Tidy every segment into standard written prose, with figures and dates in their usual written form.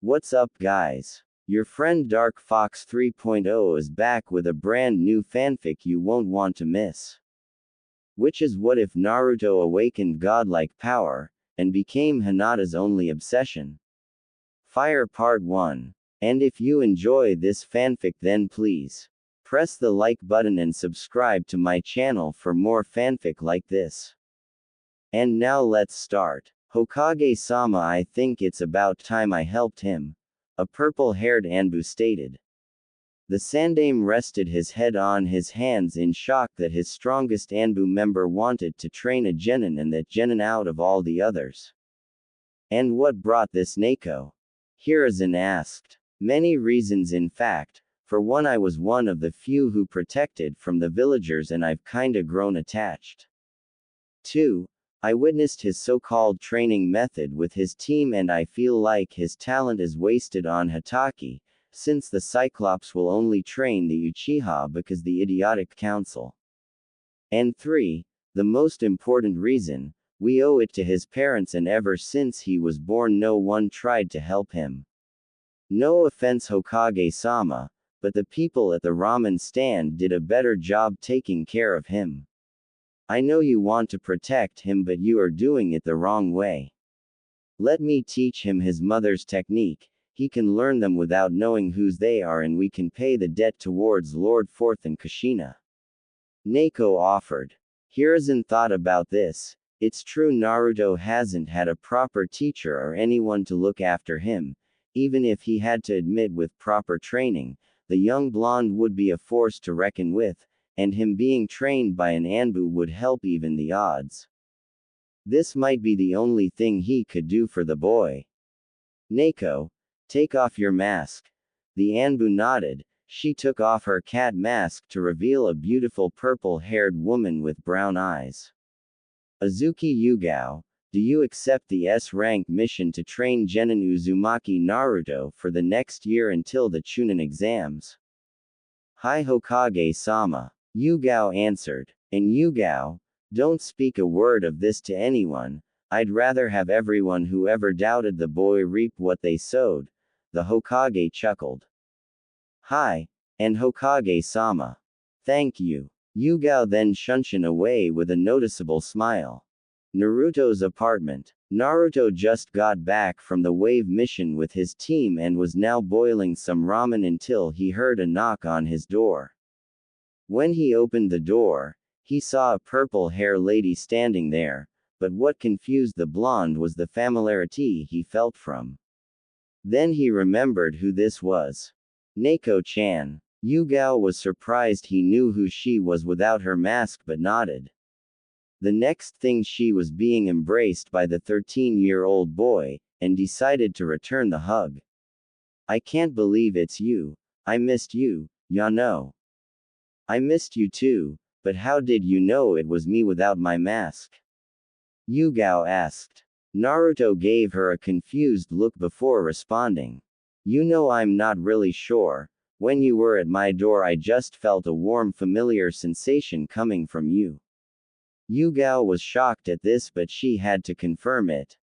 What's up, guys? Your friend Dark Fox 3.0 is back with a brand new fanfic you won't want to miss. Which is what if Naruto awakened godlike power, and became Hinata's only obsession? Fire Part 1. And if you enjoy this fanfic, then please press the like button and subscribe to my channel for more fanfic like this. And now let's start. Hokage-sama, I think it's about time I helped him, a purple-haired Anbu stated. The Sandaime rested his head on his hands in shock that his strongest Anbu member wanted to train a genin and that genin out of all the others. And what brought this, Neko? Hiruzen asked. Many reasons, in fact. For one, I was one of the few who protected from the villagers and I've kinda grown attached. 2. I witnessed his so-called training method with his team and I feel like his talent is wasted on Hitaki, since the Cyclops will only train the Uchiha because the idiotic council. And 3. The most important reason, we owe it to his parents and ever since he was born no one tried to help him. No offense, Hokage-sama, but the people at the ramen stand did a better job taking care of him. I know you want to protect him, but you are doing it the wrong way. Let me teach him his mother's technique, he can learn them without knowing whose they are and we can pay the debt towards Lord Forth and Kushina. Neko offered. Hiruzen thought about this. It's true, Naruto hasn't had a proper teacher or anyone to look after him. Even if he had to admit with proper training, the young blonde would be a force to reckon with, and him being trained by an Anbu would help even the odds. This might be the only thing he could do for the boy. Neko, take off your mask. The Anbu nodded. She took off her cat mask to reveal a beautiful purple-haired woman with brown eyes. Azuki Yugao, do you accept the S-rank mission to train Genin Uzumaki Naruto for the next year until the Chunin exams? Hi, Hokage-sama. Yugao answered. And Yugao, don't speak a word of this to anyone, I'd rather have everyone who ever doubted the boy reap what they sowed. The Hokage chuckled. Hi, and Hokage-sama. Thank you. Yugao then shunshin away with a noticeable smile. Naruto's apartment. Naruto just got back from the wave mission with his team and was now boiling some ramen until he heard a knock on his door. When he opened the door, he saw a purple-hair lady standing there, but what confused the blonde was the familiarity he felt from. Then he remembered who this was. Neko-chan. Yugao was surprised he knew who she was without her mask but nodded. The next thing, she was being embraced by the 13-year-old boy, and decided to return the hug. I can't believe it's you. I missed you, Yano. I missed you too, but how did you know it was me without my mask? Yugao asked. Naruto gave her a confused look before responding. You know, I'm not really sure. When you were at my door I just felt a warm familiar sensation coming from you. Yugao was shocked at this, but she had to confirm it.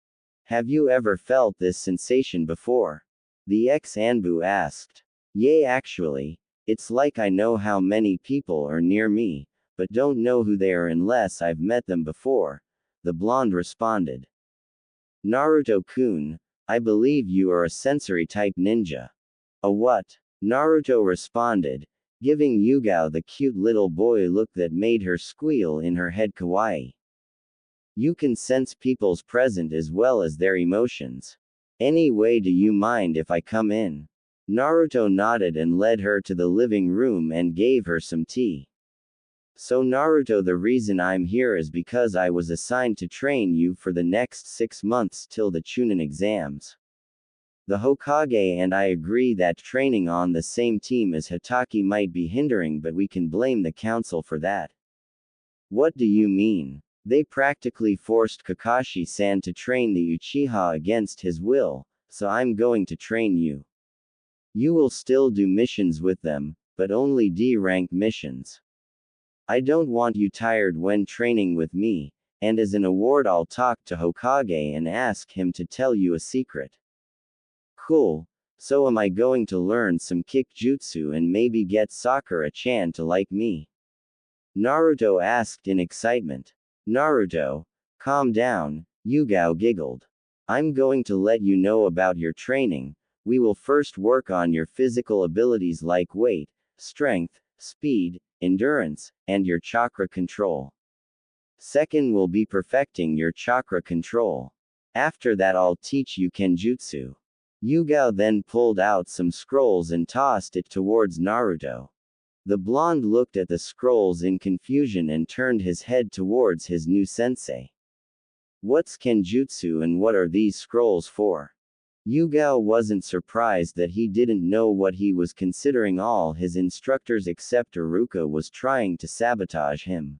Have you ever felt this sensation before? The ex-Anbu asked. Yeah, actually. It's like I know how many people are near me, but don't know who they are unless I've met them before, the blonde responded. Naruto-kun, I believe you are a sensory-type ninja. A what? Naruto responded, giving Yugao the cute little boy look that made her squeal in her head. Kawaii. You can sense people's present as well as their emotions. Anyway, do you mind if I come in? Naruto nodded and led her to the living room and gave her some tea. So Naruto, the reason I'm here is because I was assigned to train you for the next 6 months till the Chunin exams. The Hokage and I agree that training on the same team as Hitaki might be hindering, but we can blame the council for that. What do you mean? They practically forced Kakashi-san to train the Uchiha against his will, so I'm going to train you. You will still do missions with them, but only D-rank missions. I don't want you tired when training with me, and as an award I'll talk to Hokage and ask him to tell you a secret. Cool, So am I going to learn some kick jutsu and maybe get Sakura-chan to like me? Naruto asked in excitement. Naruto, calm down, Yugao giggled. I'm going to let you know about your training. We will first work on your physical abilities like weight, strength, speed, endurance, and your chakra control. Second will be perfecting your chakra control. After that I'll teach you kenjutsu. Yugao then pulled out some scrolls and tossed it towards Naruto. The blonde looked at the scrolls in confusion and turned his head towards his new sensei. What's kenjutsu and what are these scrolls for? Yugao wasn't surprised that he didn't know what he was considering. All his instructors except Iruka was trying to sabotage him.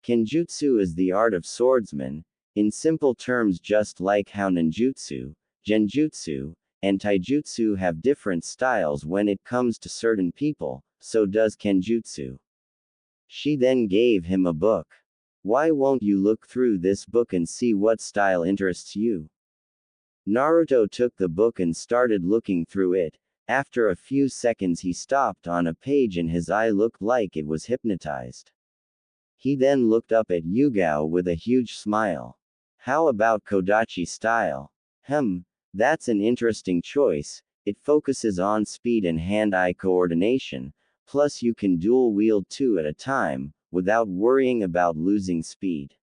Kenjutsu is the art of swordsman, in simple terms just like how ninjutsu, genjutsu, and taijutsu have different styles when it comes to certain people, so does kenjutsu. She then gave him a book. Why won't you look through this book and see what style interests you? Naruto took the book and started looking through it. After a few seconds he stopped on a page and his eye looked like it was hypnotized. He then looked up at Yugao with a huge smile. How about Kodachi style? That's an interesting choice. It focuses on speed and hand-eye coordination, plus you can dual wield two at a time, without worrying about losing speed.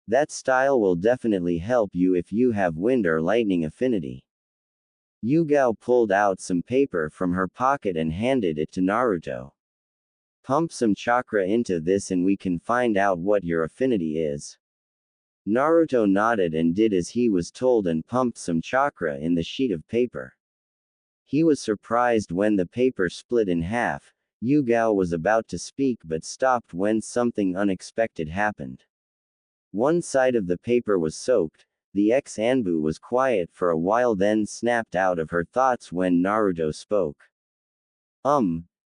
That style will definitely help you if you have wind or lightning affinity. Yugao pulled out some paper from her pocket and handed it to Naruto. Pump some chakra into this and we can find out what your affinity is. Naruto nodded and did as he was told and pumped some chakra in the sheet of paper. He was surprised when the paper split in half. Yugao was about to speak but stopped when something unexpected happened. One side of the paper was soaked. The ex-Anbu was quiet for a while then snapped out of her thoughts when Naruto spoke.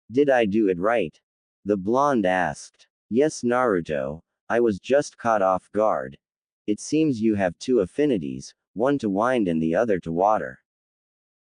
Did I do it right? The blonde asked. Yes, Naruto, I was just caught off guard. It seems you have two affinities, one to wind and the other to water.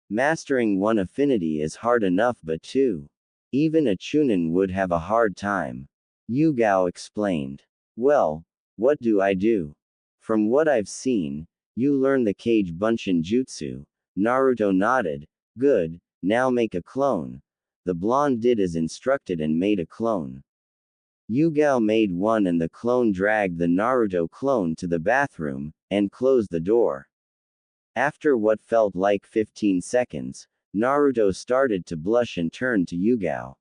Mastering one affinity is hard enough but two. Even a Chunin would have a hard time. Yugao explained. Well, what do I do? From what I've seen, you learn the Kage Bunshin Jutsu. Naruto nodded. Good, now make a clone. The blonde did as instructed and made a clone. Yugao made one and the clone dragged the Naruto clone to the bathroom, and closed the door. After what felt like 15 seconds, Naruto started to blush and turned to Yugao.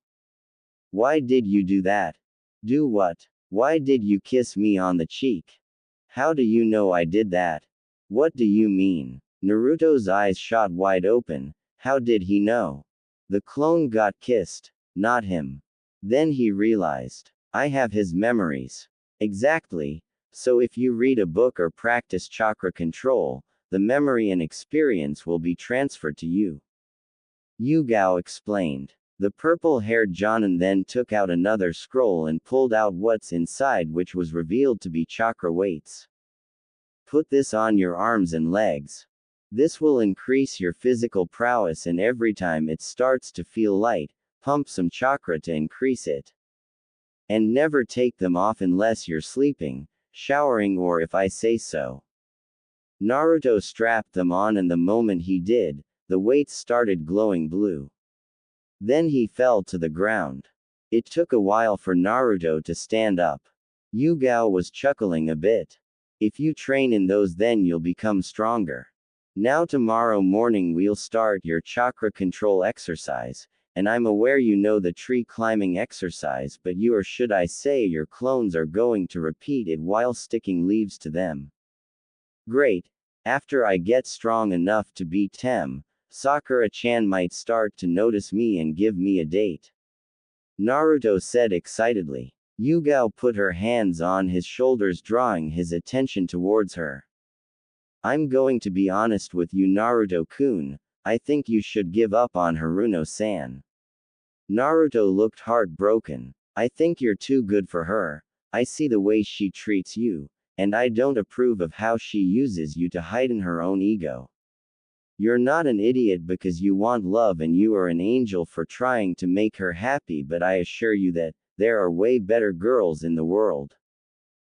Why did you do that? Do what? Why did you kiss me on the cheek? How do you know I did that? What do you mean? Naruto's eyes shot wide open. How did he know? The clone got kissed, not him. Then he realized. I have his memories. Exactly. So if you read a book or practice chakra control, the memory and experience will be transferred to you. Yugao explained. The purple-haired Jonin then took out another scroll and pulled out what's inside, which was revealed to be chakra weights. Put this on your arms and legs. This will increase your physical prowess and every time it starts to feel light, pump some chakra to increase it. And never take them off unless you're sleeping, showering or if I say so. Naruto strapped them on and the moment he did, the weights started glowing blue. Then he fell to the ground. It took a while for Naruto to stand up. Yugao was chuckling a bit. If you train in those then you'll become stronger. Now tomorrow morning we'll start your chakra control exercise, and I'm aware you know the tree climbing exercise but you or should I say your clones are going to repeat it while sticking leaves to them. Great. After I get strong enough to beat Tem, Sakura-chan might start to notice me and give me a date. Naruto said excitedly. Yugao put her hands on his shoulders drawing his attention towards her. I'm going to be honest with you Naruto-kun, I think you should give up on Haruno-san. Naruto looked heartbroken. I think you're too good for her. I see the way she treats you, and I don't approve of how she uses you to heighten her own ego. You're not an idiot because you want love, and you are an angel for trying to make her happy, but I assure you that there are way better girls in the world.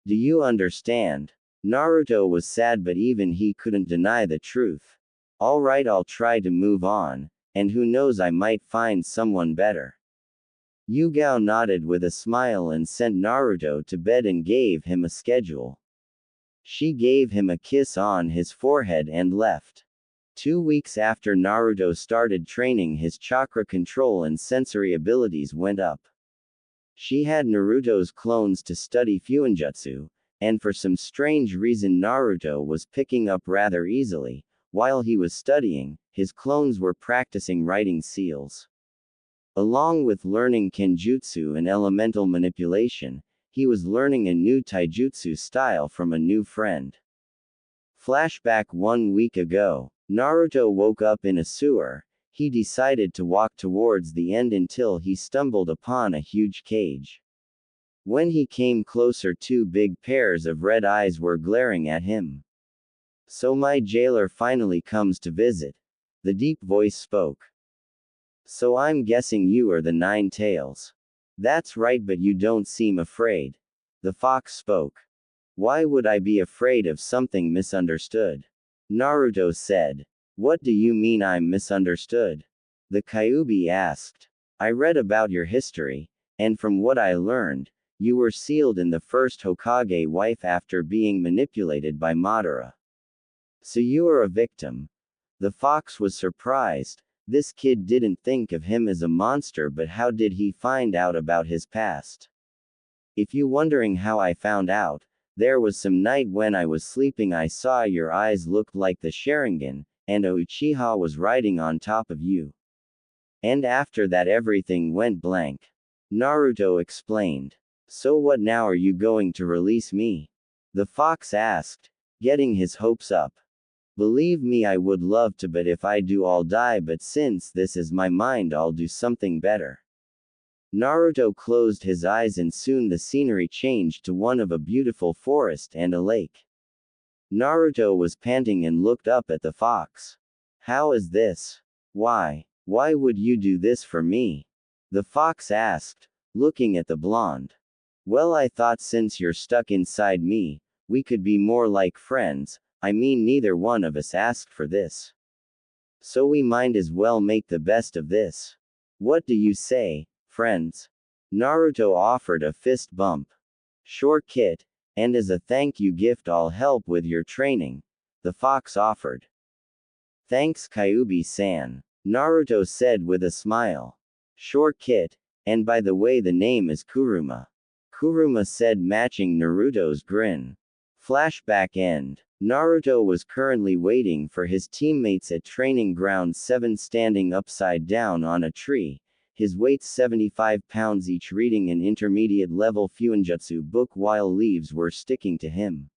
Do you understand? Naruto was sad, but even he couldn't deny the truth. Alright, I'll try to move on, and who knows, I might find someone better. Yugao nodded with a smile and sent Naruto to bed and gave him a schedule. She gave him a kiss on his forehead and left. 2 weeks after Naruto started training, his chakra control and sensory abilities went up. She had Naruto's clones to study Fuinjutsu, and for some strange reason Naruto was picking up rather easily. While he was studying, his clones were practicing writing seals. Along with learning kenjutsu and elemental manipulation, he was learning a new taijutsu style from a new friend. Flashback 1 week ago, Naruto woke up in a sewer. He decided to walk towards the end until he stumbled upon a huge cage. When he came closer, 2 big pairs of red eyes were glaring at him. So my jailer finally comes to visit. The deep voice spoke. So I'm guessing you are the 9 tails. That's right, but you don't seem afraid. The fox spoke. Why would I be afraid of something misunderstood? Naruto said. What do you mean I'm misunderstood? The Kyuubi asked. I read about your history, and from what I learned, you were sealed in the first Hokage wife after being manipulated by Madara. So you are a victim. The fox was surprised. This kid didn't think of him as a monster, but how did he find out about his past? If you wondering how I found out, there was some night when I was sleeping, I saw your eyes looked like the Sharingan, and a Uchiha was riding on top of you. And after that everything went blank. Naruto explained. So what now, are you going to release me? The fox asked, getting his hopes up. Believe me, I would love to, but if I do I'll die, but since this is my mind I'll do something better. Naruto closed his eyes and soon the scenery changed to one of a beautiful forest and a lake. Naruto was panting and looked up at the fox. How is this? Why would you do this for me? The fox asked, looking at the blonde. Well, I thought since you're stuck inside me, we could be more like friends. I mean, neither one of us asked for this. So we might as well make the best of this. What do you say, friends? Naruto offered a fist bump. Sure, Kit, and as a thank you gift I'll help with your training, the fox offered. Thanks, Kyuubi-san, Naruto said with a smile. Sure, Kit, and by the way, the name is Kuruma. Kuruma said, matching Naruto's grin. Flashback end. Naruto was currently waiting for his teammates at Training Ground 7, standing upside down on a tree, his weight 75 pounds each, reading an intermediate level Fuinjutsu book while leaves were sticking to him.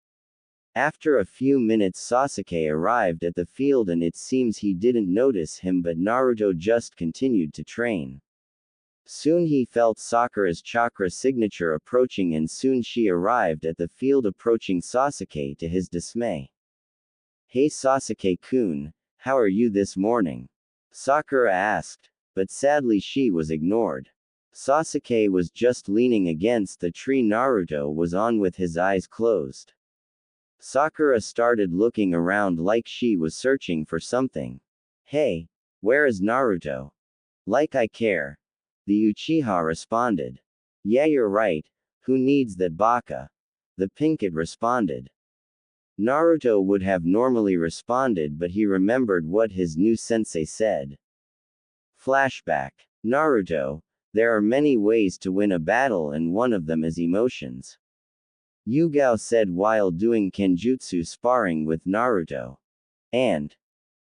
After a few minutes Sasuke arrived at the field and it seems he didn't notice him, but Naruto just continued to train. Soon he felt Sakura's chakra signature approaching and soon she arrived at the field, approaching Sasuke to his dismay. Hey Sasuke-kun, how are you this morning? Sakura asked, but sadly she was ignored. Sasuke was just leaning against the tree Naruto was on with his eyes closed. Sakura started looking around like she was searching for something. Hey, where is Naruto? Like I care. The Uchiha responded. Yeah, you're right, who needs that baka? The pink kid responded. Naruto would have normally responded, but he remembered what his new sensei said. Flashback. Naruto, there are many ways to win a battle and one of them is emotions. Yugao said while doing kenjutsu sparring with Naruto. And.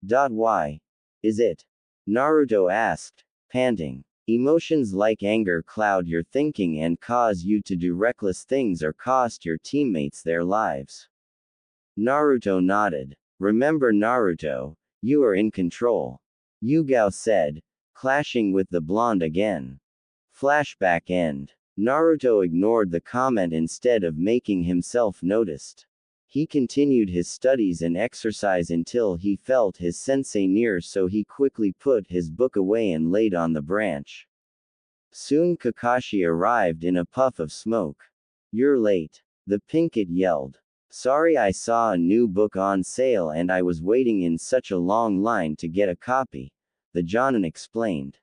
Why? Is it? Naruto asked, panting. Emotions like anger cloud your thinking and cause you to do reckless things or cost your teammates their lives. Naruto nodded. Remember Naruto, you are in control. Yugao said, clashing with the blonde again. Flashback end. Naruto ignored the comment instead of making himself noticed. He continued his studies and exercise until he felt his sensei near, so he quickly put his book away and laid on the branch. Soon Kakashi arrived in a puff of smoke. "You're late," the pinkett yelled. "Sorry, I saw a new book on sale and I was waiting in such a long line to get a copy," the Jonin explained.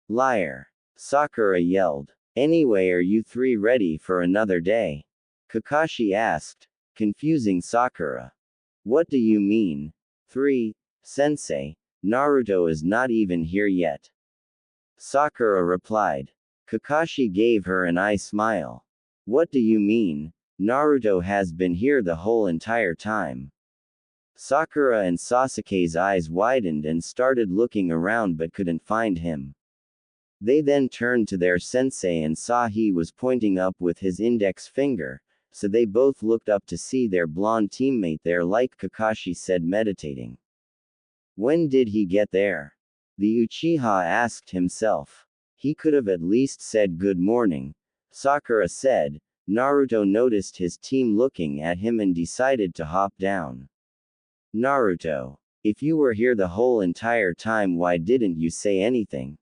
"Liar," Sakura yelled. "Anyway, are you three ready for another day?" Kakashi asked, confusing Sakura. "What do you mean? 3, Sensei, Naruto is not even here yet." Sakura replied. Kakashi gave her an eye smile. "What do you mean? Naruto has been here the whole entire time." Sakura and Sasuke's eyes widened and started looking around but couldn't find him. They then turned to their sensei and saw he was pointing up with his index finger, so they both looked up to see their blonde teammate there, like Kakashi said, meditating. When did he get there? The Uchiha asked himself. He could have at least said good morning. Sakura said. Naruto noticed his team looking at him and decided to hop down. "Naruto, if you were here the whole entire time, why didn't you say anything?"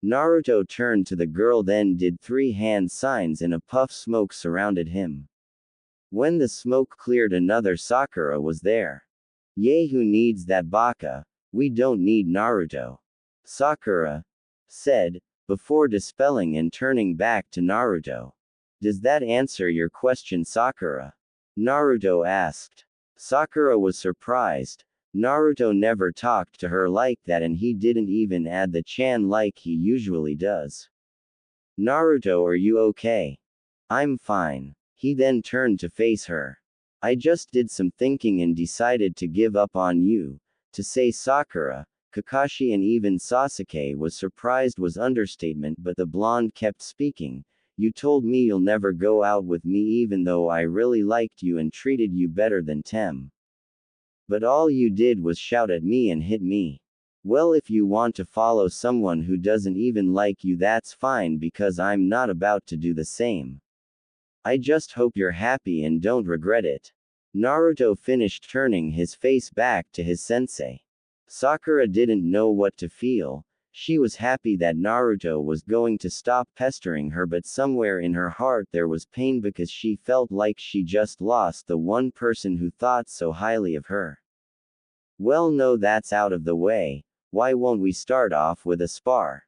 Naruto turned to the girl, then did 3 hand signs and a puff smoke surrounded him. When the smoke cleared, another Sakura was there. "Yay, who needs that baka? We don't need Naruto," Sakura said, before dispelling and turning back to Naruto. "Does that answer your question, Sakura?" Naruto asked. Sakura was surprised. Naruto never talked to her like that, and he didn't even add the chan like he usually does. "Naruto, are you okay?" "I'm fine." He then turned to face her. "I just did some thinking and decided to give up on you." To say Sakura, Kakashi and even Sasuke was surprised was understatement, but the blonde kept speaking. "You told me you'll never go out with me even though I really liked you and treated you better than Tem. But all you did was shout at me and hit me. Well, if you want to follow someone who doesn't even like you, that's fine, because I'm not about to do the same. I just hope you're happy and don't regret it." Naruto finished, turning his face back to his sensei. Sakura didn't know what to feel. She was happy that Naruto was going to stop pestering her, but somewhere in her heart there was pain because she felt like she just lost the one person who thought so highly of her. "Well, no, that's out of the way. Why won't we start off with a spar?"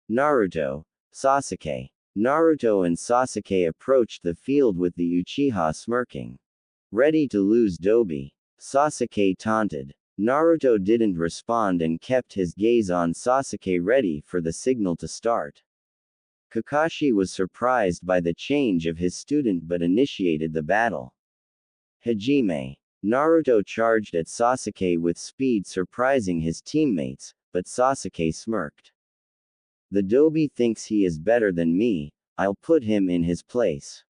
Naruto, Sasuke. Naruto and Sasuke approached the field with the Uchiha smirking. "Ready to lose, Dobi?" Sasuke taunted. Naruto didn't respond and kept his gaze on Sasuke, ready for the signal to start. Kakashi was surprised by the change of his student but initiated the battle. "Hajime." Naruto charged at Sasuke with speed, surprising his teammates, but Sasuke smirked. "The Dobi thinks he is better than me, I'll put him in his place."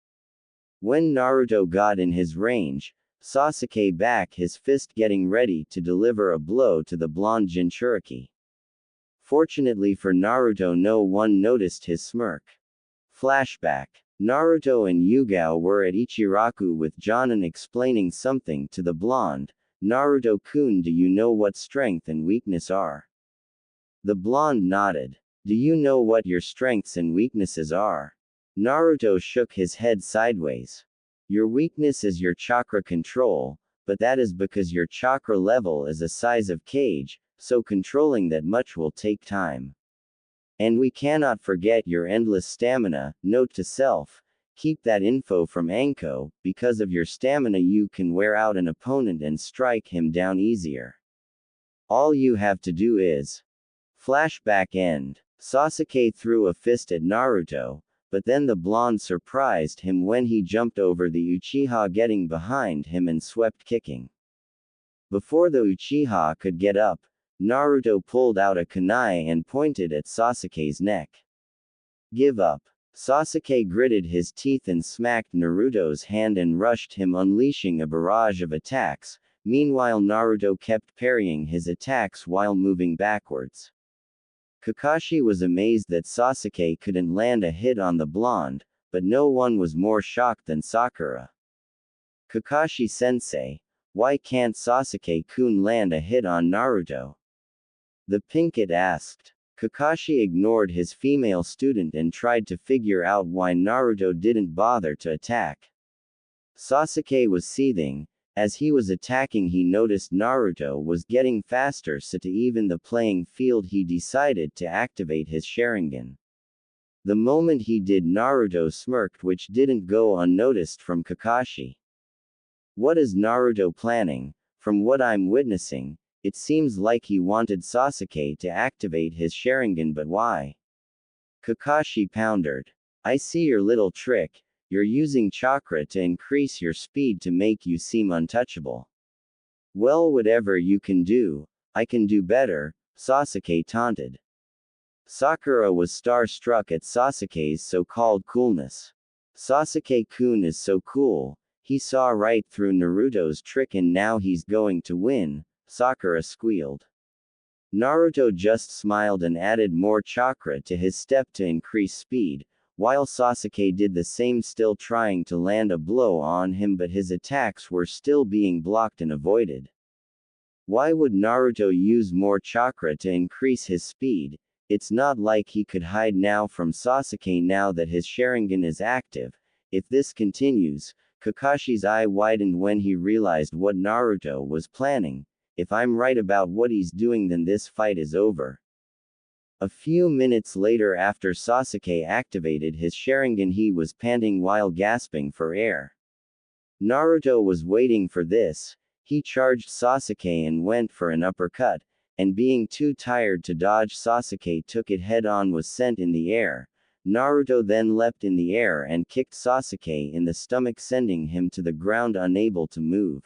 When Naruto got in his range, Sasuke back his fist, getting ready to deliver a blow to the blonde Jinchuriki. Fortunately for Naruto, no one noticed his smirk. Flashback. Naruto and Yugao were at Ichiraku with Jonin explaining something to the blonde. "Naruto-kun, do you know what strength and weakness are?" The blonde nodded. "Do you know what your strengths and weaknesses are?" Naruto shook his head sideways. "Your weakness is your chakra control, but that is because your chakra level is a size of cage, so controlling that much will take time. And we cannot forget your endless stamina. Note to self, keep that info from Anko, because of your stamina you can wear out an opponent and strike him down easier. All you have to do is..." Flashback end. Sasuke threw a fist at Naruto, but then the blonde surprised him when he jumped over the Uchiha, getting behind him and swept kicking. Before the Uchiha could get up, Naruto pulled out a kunai and pointed at Sasuke's neck. "Give up." Sasuke gritted his teeth and smacked Naruto's hand and rushed him, unleashing a barrage of attacks. Meanwhile, Naruto kept parrying his attacks while moving backwards. Kakashi was amazed that Sasuke couldn't land a hit on the blonde, but no one was more shocked than Sakura. Kakashi-sensei, why can't Sasuke-kun land a hit on Naruto? The pink kid asked. Kakashi ignored his female student and tried to figure out why Naruto didn't bother to attack. Sasuke was seething. As he was attacking, he noticed Naruto was getting faster, so to even the playing field he decided to activate his Sharingan. The moment he did, Naruto smirked, which didn't go unnoticed from Kakashi. What is Naruto planning? From what I'm witnessing, it seems like he wanted Sasuke to activate his Sharingan, but why? Kakashi pondered. I see your little trick. You're using chakra to increase your speed to make you seem untouchable. Well, whatever you can do, I can do better, Sasuke taunted. Sakura was starstruck at Sasuke's so-called coolness. Sasuke-kun is so cool, he saw right through Naruto's trick and now he's going to win, Sakura squealed. Naruto just smiled and added more chakra to his step to increase speed, while Sasuke did the same, still trying to land a blow on him, but his attacks were still being blocked and avoided. Why would Naruto use more chakra to increase his speed? It's not like he could hide now from Sasuke now that his Sharingan is active. If this continues, Kakashi's eye widened when he realized what Naruto was planning. If I'm right about what he's doing, then this fight is over. A few minutes later, after Sasuke activated his Sharingan, he was panting while gasping for air. Naruto was waiting for this. He charged Sasuke and went for an uppercut, and being too tired to dodge, Sasuke took it head-on, was sent in the air. Naruto then leapt in the air and kicked Sasuke in the stomach, sending him to the ground unable to move.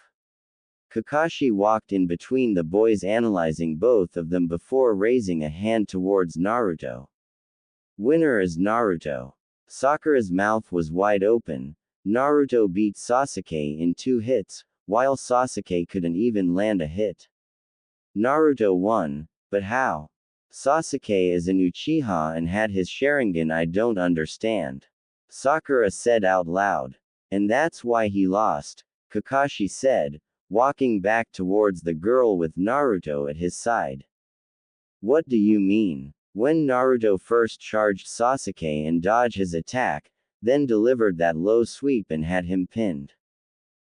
Kakashi walked in between the boys, analyzing both of them before raising a hand towards Naruto. Winner is Naruto. Sakura's mouth was wide open. Naruto beat Sasuke in 2 hits, while Sasuke couldn't even land a hit. Naruto won, but how? Sasuke is an Uchiha and had his Sharingan. I don't understand. Sakura said out loud. And that's why he lost, Kakashi said, walking back towards the girl with Naruto at his side. What do you mean? When Naruto first charged Sasuke and dodged his attack, then delivered that low sweep and had him pinned.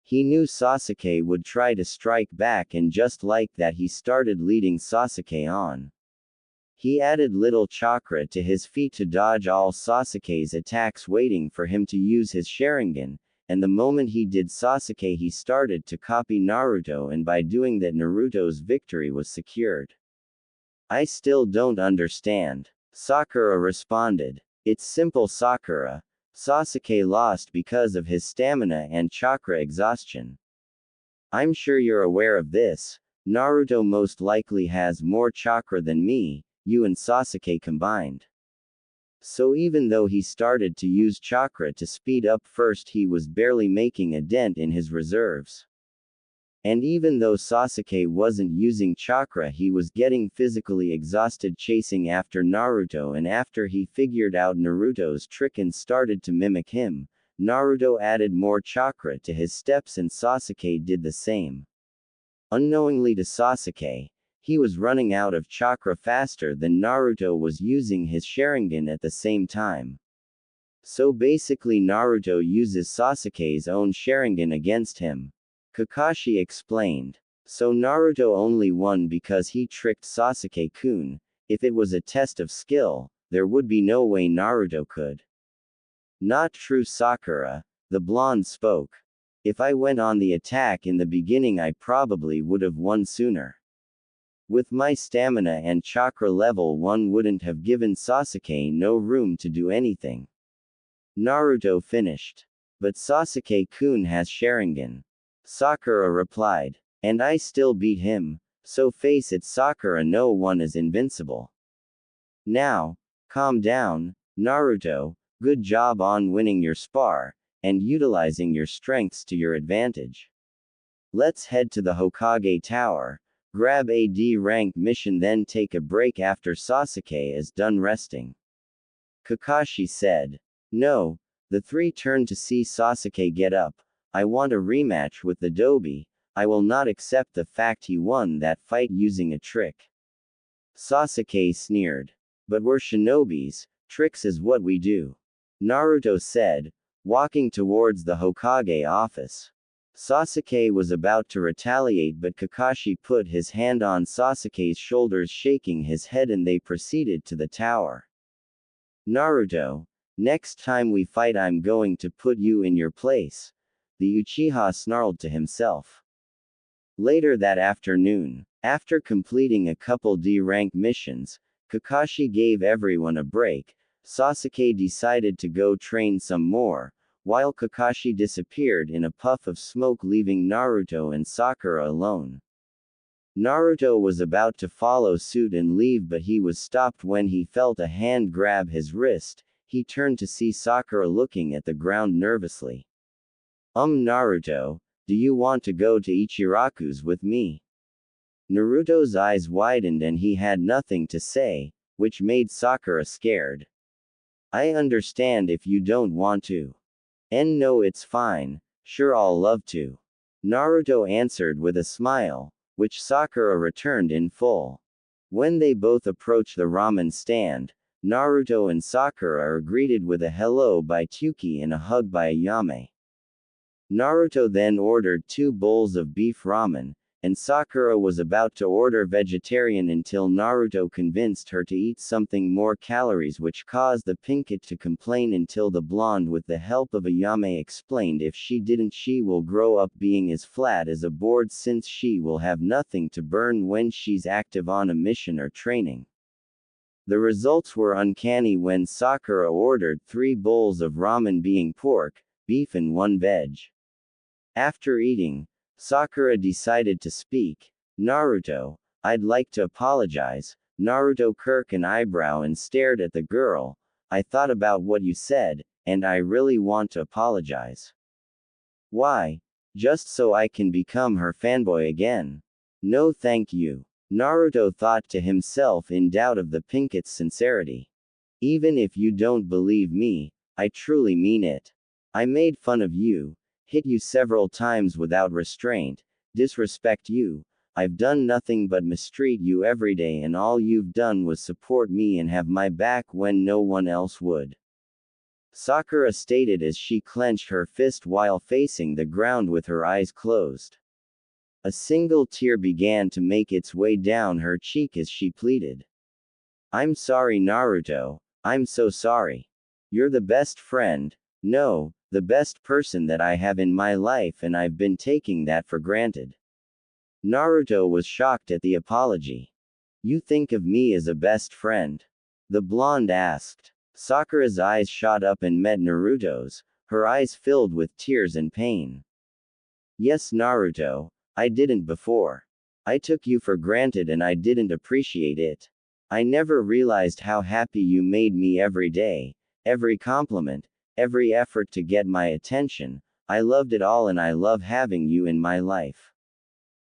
He knew Sasuke would try to strike back, and just like that he started leading Sasuke on. He added little chakra to his feet to dodge all Sasuke's attacks, waiting for him to use his Sharingan, and the moment he did, Sasuke he started to copy Naruto, and by doing that Naruto's victory was secured. I still don't understand, Sakura responded. It's simple, Sakura. Sasuke lost because of his stamina and chakra exhaustion. I'm sure you're aware of this. Naruto most likely has more chakra than me, you and Sasuke combined. So even though he started to use chakra to speed up first, he was barely making a dent in his reserves. And even though Sasuke wasn't using chakra, he was getting physically exhausted chasing after Naruto, and after he figured out Naruto's trick and started to mimic him, Naruto added more chakra to his steps and Sasuke did the same. Unknowingly to Sasuke, he was running out of chakra faster than Naruto was using his Sharingan at the same time. So basically Naruto uses Sasuke's own Sharingan against him. Kakashi explained. So Naruto only won because he tricked Sasuke-kun. If it was a test of skill, there would be no way Naruto could. Not true, Sakura, the blonde spoke. If I went on the attack in the beginning, I probably would have won sooner. With my stamina and chakra level, one wouldn't have given Sasuke no room to do anything. Naruto finished. But Sasuke-kun has Sharingan. Sakura replied. And I still beat him, so face it, Sakura, no one is invincible. Now, calm down, Naruto, good job on winning your spar, and utilizing your strengths to your advantage. Let's head to the Hokage Tower, grab a D-rank mission, then take a break after Sasuke is done resting. Kakashi said. No, the three turned to see Sasuke get up. I want a rematch with the Dobi. I will not accept the fact he won that fight using a trick. Sasuke sneered. But we're shinobis, tricks is what we do. Naruto said, walking towards the Hokage office. Sasuke was about to retaliate, but Kakashi put his hand on Sasuke's shoulders, shaking his head, and they proceeded to the tower. Naruto, next time we fight, I'm going to put you in your place, the Uchiha snarled to himself. Later that afternoon, after completing a couple D-rank missions, Kakashi gave everyone a break. Sasuke decided to go train some more, while Kakashi disappeared in a puff of smoke, leaving Naruto and Sakura alone. Naruto was about to follow suit and leave, but he was stopped when he felt a hand grab his wrist. He turned to see Sakura looking at the ground nervously. Naruto, do you want to go to Ichiraku's with me? Naruto's eyes widened and he had nothing to say, which made Sakura scared. I understand if you don't want to. No, it's fine, sure, I'll love to. Naruto answered with a smile, which Sakura returned in full. When they both approached the ramen stand, Naruto and Sakura are greeted with a hello by Tuki and a hug by Ayame. Naruto then ordered 2 bowls of beef ramen, and Sakura was about to order vegetarian until Naruto convinced her to eat something more calories, which caused the pinkett to complain until the blonde, with the help of Ayame, explained if she didn't she will grow up being as flat as a board, since she will have nothing to burn when she's active on a mission or training. The results were uncanny when Sakura ordered 3 bowls of ramen, being pork, beef and 1 veg. After eating, Sakura decided to speak. Naruto, I'd like to apologize. Naruto kirked an eyebrow and stared at the girl. I thought about what you said, and I really want to apologize. Why? Just so I can become her fanboy again. No thank you. Naruto thought to himself, in doubt of the pinkett's sincerity. Even if you don't believe me, I truly mean it. I made fun of you, hit you several times without restraint, disrespect you. I've done nothing but mistreat you every day, and all you've done was support me and have my back when no one else would. Sakura stated as she clenched her fist while facing the ground with her eyes closed. A single tear began to make its way down her cheek as she pleaded. I'm sorry, Naruto, I'm so sorry. You're the best friend, no, the best person that I have in my life, and I've been taking that for granted. Naruto was shocked at the apology. You think of me as a best friend? The blonde asked. Sakura's eyes shot up and met Naruto's, her eyes filled with tears and pain. Yes, Naruto, I didn't before. I took you for granted and I didn't appreciate it. I never realized how happy you made me every day, every compliment, every effort to get my attention. I loved it all, and I love having you in my life.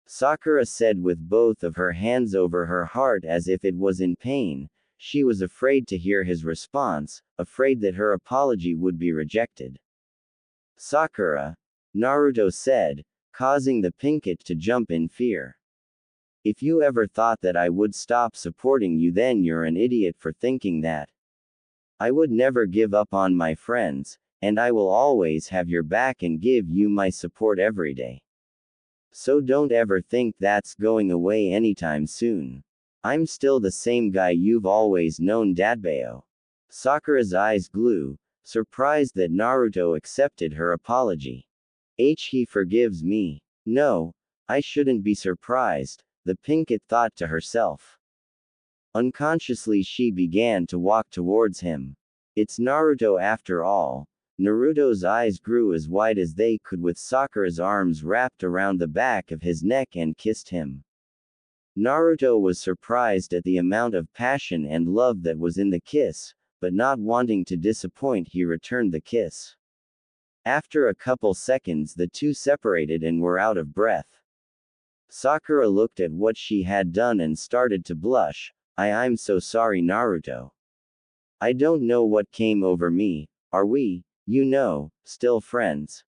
Sakura said with both of her hands over her heart as if it was in pain. She was afraid to hear his response, afraid that her apology would be rejected. Sakura, Naruto said, causing the pinkett to jump in fear. If you ever thought that I would stop supporting you, then you're an idiot for thinking that. I would never give up on my friends, and I will always have your back and give you my support every day. So don't ever think that's going away anytime soon. I'm still the same guy you've always known, Dadbao. Sakura's eyes glowed, surprised that Naruto accepted her apology. He forgives me. No, I shouldn't be surprised, the pinkett thought to herself. Unconsciously she began to walk towards him. It's Naruto after all. Naruto's eyes grew as wide as they could with Sakura's arms wrapped around the back of his neck and kissed him. Naruto was surprised at the amount of passion and love that was in the kiss, but not wanting to disappoint, he returned the kiss. After a couple seconds, the two separated and were out of breath. Sakura looked at what she had done and started to blush. I'm so sorry, Naruto. I don't know what came over me. Are we, still friends?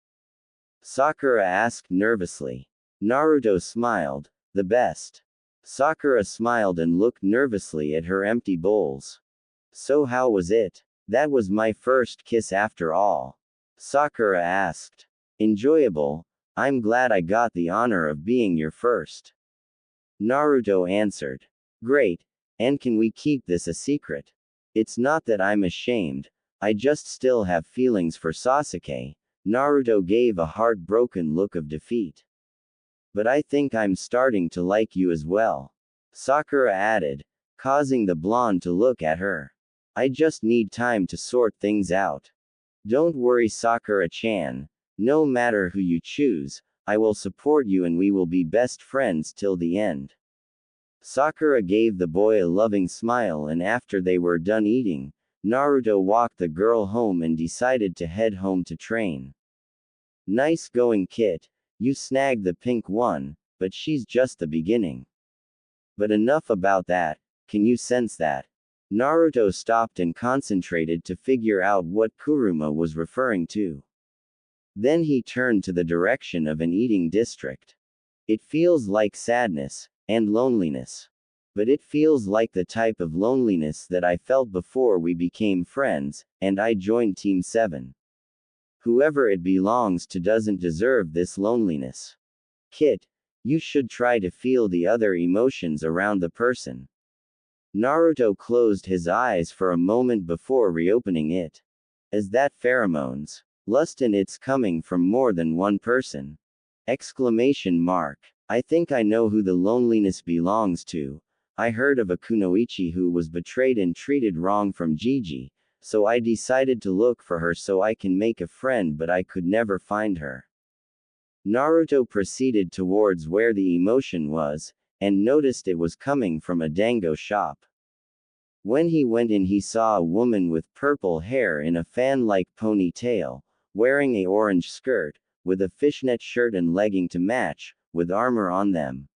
Sakura asked nervously. Naruto smiled. The best. Sakura smiled and looked nervously at her empty bowls. So how was it? That was my first kiss after all. Sakura asked. Enjoyable. I'm glad I got the honor of being your first. Naruto answered. Great. And can we keep this a secret? It's not that I'm ashamed, I just still have feelings for Sasuke. Naruto gave a heartbroken look of defeat. But I think I'm starting to like you as well. Sakura added, causing the blonde to look at her. I just need time to sort things out. Don't worry, Sakura-chan. No matter who you choose, I will support you and we will be best friends till the end. Sakura gave the boy a loving smile, and after they were done eating, Naruto walked the girl home and decided to head home to train. Nice going, Kit. You snagged the pink one, but she's just the beginning. But enough about that, can you sense that? Naruto stopped and concentrated to figure out what Kuruma was referring to. Then he turned to the direction of an eating district. It feels like sadness, and loneliness. But it feels like the type of loneliness that I felt before we became friends, and I joined Team 7. Whoever it belongs to doesn't deserve this loneliness. Kit, you should try to feel the other emotions around the person. Naruto closed his eyes for a moment before reopening it. Is that pheromones? Lust, and it's coming from more than one person. Exclamation mark. I think I know who the loneliness belongs to. I heard of a kunoichi who was betrayed and treated wrong from Gigi, so I decided to look for her so I can make a friend, but I could never find her. Naruto proceeded towards where the emotion was, and noticed it was coming from a dango shop. When he went in, he saw a woman with purple hair in a fan-like ponytail, wearing a orange skirt, with a fishnet shirt and legging to match, with armor on them.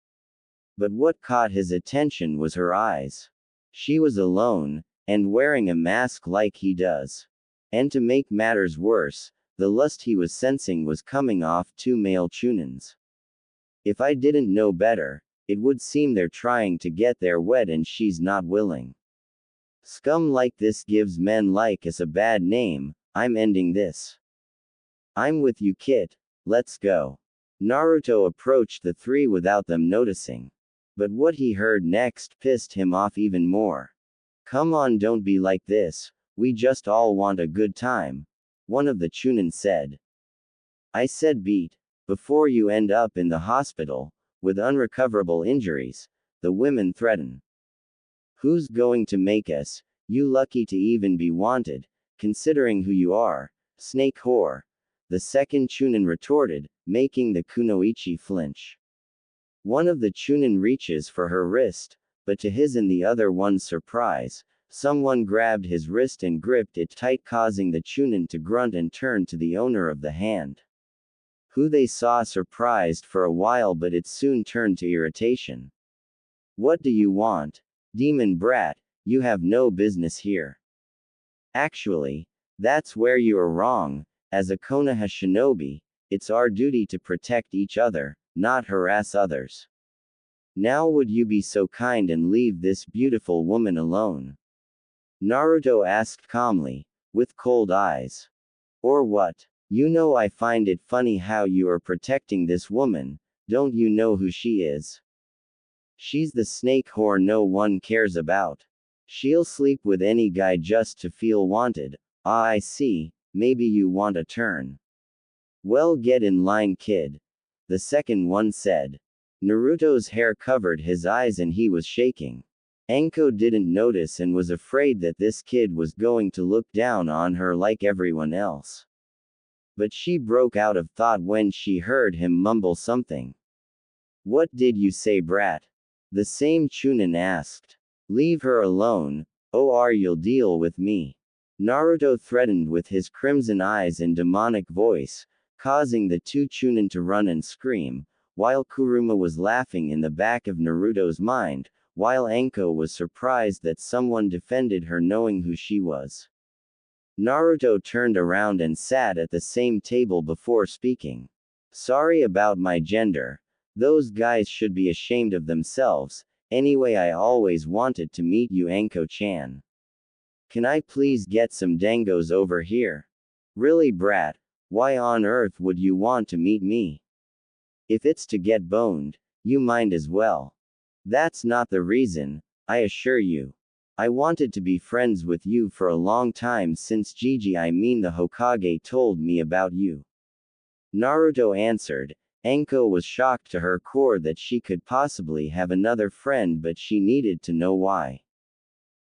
But what caught his attention was her eyes. She was alone, and wearing a mask like he does. And to make matters worse, the lust he was sensing was coming off two male chunins. If I didn't know better, it would seem they're trying to get their wet and she's not willing. Scum like this gives men like us a bad name. I'm ending this. I'm with you, Kit. Let's go. Naruto approached the three without them noticing. But what he heard next pissed him off even more. Come on, don't be like this, we just all want a good time. One of the chunin said. I said beat, before you end up in the hospital, with unrecoverable injuries, the women threaten. Who's going to make us, you lucky to even be wanted, considering who you are, snake whore? The second chunin retorted, making the kunoichi flinch. One of the chunin reaches for her wrist, but to his and the other one's surprise, someone grabbed his wrist and gripped it tight, causing the chunin to grunt and turn to the owner of the hand. Who they saw surprised for a while, but it soon turned to irritation. What do you want? Demon brat, you have no business here. Actually, that's where you are wrong. As a Konoha shinobi, it's our duty to protect each other, not harass others. Now would you be so kind and leave this beautiful woman alone? Naruto asked calmly, with cold eyes. Or what? You know I find it funny how you are protecting this woman, don't you know who she is? She's the snake whore no one cares about. She'll sleep with any guy just to feel wanted. Ah, I see, maybe you want a turn. Well, get in line, kid. The second one said. Naruto's hair covered his eyes and he was shaking. Anko didn't notice and was afraid that this kid was going to look down on her like everyone else. But she broke out of thought when she heard him mumble something. What did you say, brat? The same chunin asked. Leave her alone, or you'll deal with me. Naruto threatened with his crimson eyes and demonic voice, causing the two chunin to run and scream, while Kuruma was laughing in the back of Naruto's mind, while Anko was surprised that someone defended her knowing who she was. Naruto turned around and sat at the same table before speaking. Sorry about my gender. Those guys should be ashamed of themselves. Anyway, I always wanted to meet you, Anko-chan. Can I please get some dangos over here? Really, brat? Why on earth would you want to meet me? If it's to get boned, you might as well. That's not the reason, I assure you. I wanted to be friends with you for a long time since the Hokage told me about you. Naruto answered. Anko was shocked to her core that she could possibly have another friend, but she needed to know why.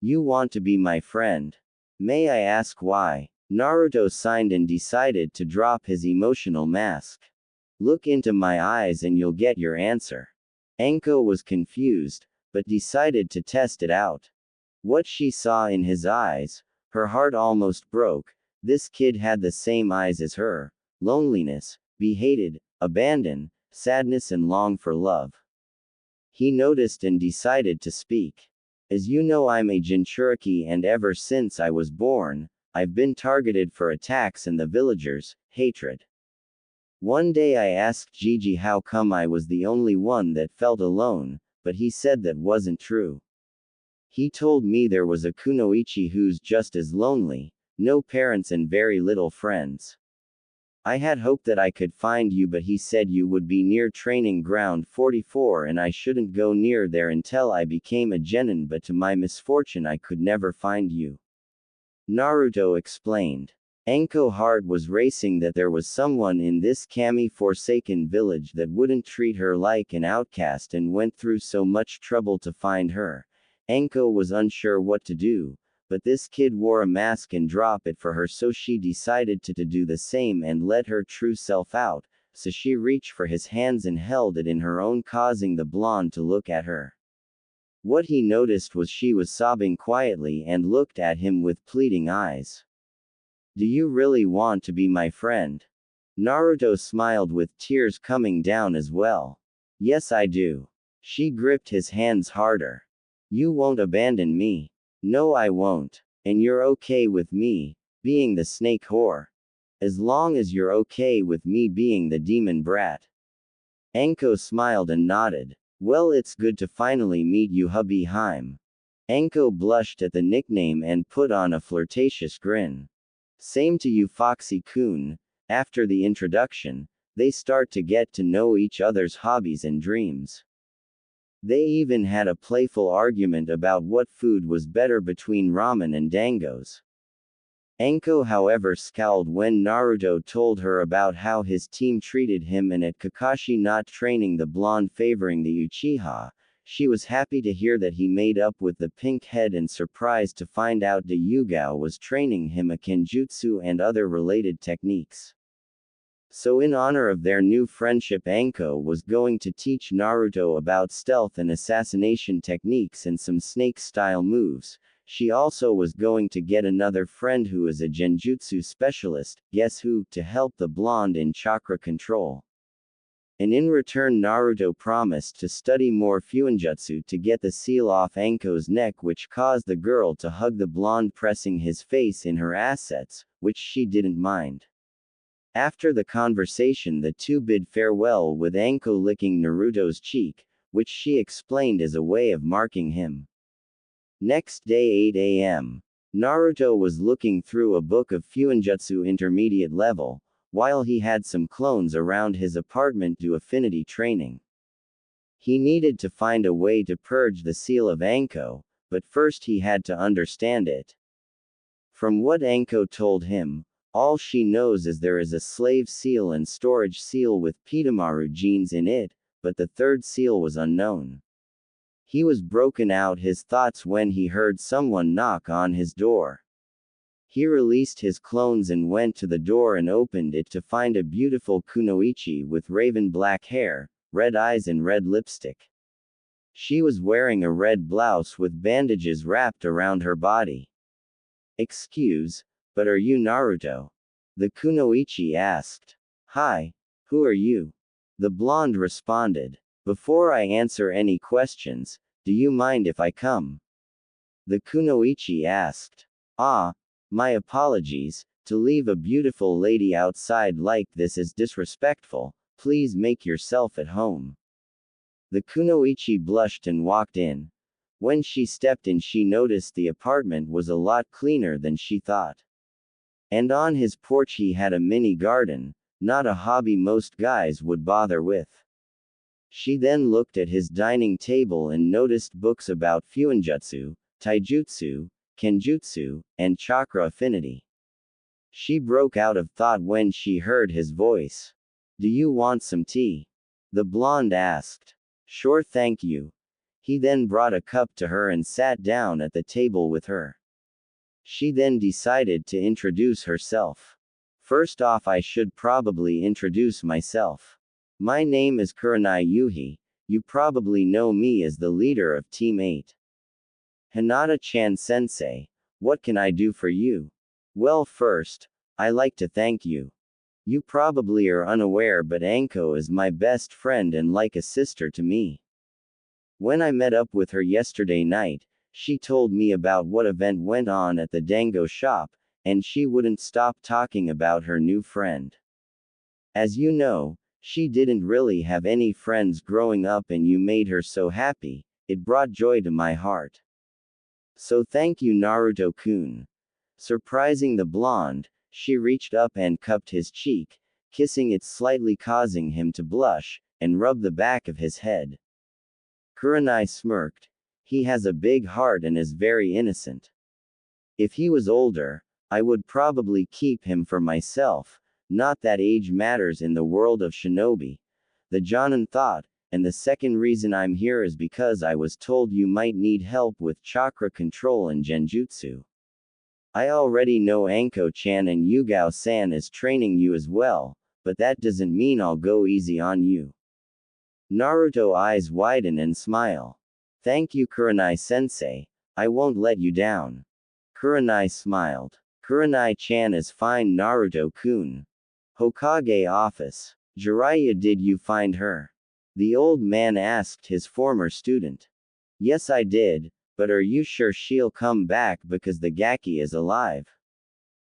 You want to be my friend? May I ask why? Naruto signed and decided to drop his emotional mask. Look into my eyes and you'll get your answer. Anko was confused, but decided to test it out. What she saw in his eyes, her heart almost broke. This kid had the same eyes as her. Loneliness, be hated, abandon, sadness and long for love. He noticed and decided to speak. As you know, I'm a Jinchuriki, and ever since I was born, I've been targeted for attacks and the villagers' hatred. One day I asked Gigi how come I was the only one that felt alone, but he said that wasn't true. He told me there was a kunoichi who's just as lonely, no parents and very little friends. I had hoped that I could find you, but he said you would be near training ground 44 and I shouldn't go near there until I became a genin, but to my misfortune I could never find you. Naruto explained. Anko's heart was racing that there was someone in this Kami-forsaken village that wouldn't treat her like an outcast and went through so much trouble to find her. Anko was unsure what to do, but this kid wore a mask and dropped it for her, so she decided to do the same and let her true self out, so she reached for his hands and held it in her own, causing the blonde to look at her. What he noticed was she was sobbing quietly and looked at him with pleading eyes. Do you really want to be my friend? Naruto smiled with tears coming down as well. Yes, I do. She gripped his hands harder. You won't abandon me. No, I won't. And you're okay with me being the snake whore? As long as you're okay with me being the demon brat. Anko smiled and nodded. Well, it's good to finally meet you, hubby Haim. Anko blushed at the nickname and put on a flirtatious grin. Same to you, Foxy-kun. After the introduction, they start to get to know each other's hobbies and dreams. They even had a playful argument about what food was better between ramen and dangos. Anko, however, scowled when Naruto told her about how his team treated him and at Kakashi not training the blonde favoring the Uchiha. She was happy to hear that he made up with the pink head and surprised to find out de Yugao was training him a kenjutsu and other related techniques. So in honor of their new friendship, Anko was going to teach Naruto about stealth and assassination techniques and some snake-style moves. She also was going to get another friend who is a genjutsu specialist, guess who, to help the blonde in chakra control. And in return, Naruto promised to study more fuinjutsu to get the seal off Anko's neck, which caused the girl to hug the blonde, pressing his face in her assets, which she didn't mind. After the conversation, the two bid farewell with Anko licking Naruto's cheek, which she explained as a way of marking him. Next day, 8 a.m. Naruto was looking through a book of fuinjutsu intermediate level, while he had some clones around his apartment do affinity training. He needed to find a way to purge the seal of Anko, but first he had to understand it. From what Anko told him, all she knows is there is a slave seal and storage seal with Pitamaru genes in it, but the third seal was unknown. He was broken out his thoughts when he heard someone knock on his door. He released his clones and went to the door and opened it to find a beautiful kunoichi with raven black hair, red eyes and red lipstick. She was wearing a red blouse with bandages wrapped around her body. Excuse, but are you Naruto? The kunoichi asked. Hi, who are you? The blonde responded. Before I answer any questions, do you mind if I come? The kunoichi asked. Ah, my apologies, to leave a beautiful lady outside like this is disrespectful, Please make yourself at home. The kunoichi blushed and walked in. When she stepped in, she noticed the apartment was a lot cleaner than she thought. And on his porch he had a mini garden, not a hobby most guys would bother with. She then looked at his dining table and noticed books about fuinjutsu, taijutsu, kenjutsu, and chakra affinity. She broke out of thought when she heard his voice. Do you want some tea? The blonde asked. Sure, thank you. He then brought a cup to her and sat down at the table with her. She then decided to introduce herself. First off, I should probably introduce myself. My name is Kurenai Yuhi. You probably know me as the leader of Team 8. Hinata-chan sensei, what can I do for you? Well, first, I like to thank you. You probably are unaware, but Anko is my best friend and like a sister to me. When I met up with her yesterday night, she told me about what event went on at the dango shop, and she wouldn't stop talking about her new friend. As you know, she didn't really have any friends growing up and you made her so happy, it brought joy to my heart. So thank you, Naruto-kun. Surprising the blonde, she reached up and cupped his cheek, kissing it slightly, causing him to blush, and rub the back of his head. Kurenai smirked. He has a big heart and is very innocent. If he was older, I would probably keep him for myself, not that age matters in the world of shinobi. The Jonin thought, and the second reason I'm here is because I was told you might need help with chakra control and genjutsu. I already know Anko-chan and Yugao-san is training you as well, but that doesn't mean I'll go easy on you. Naruto eyes widen and smile. Thank you, Kurenai-sensei, I won't let you down. Kurenai smiled. Kurenai-chan is fine, Naruto-kun. Hokage office. Jiraiya, did you find her? The old man asked his former student. Yes, I did, but are you sure she'll come back because the Gaki is alive?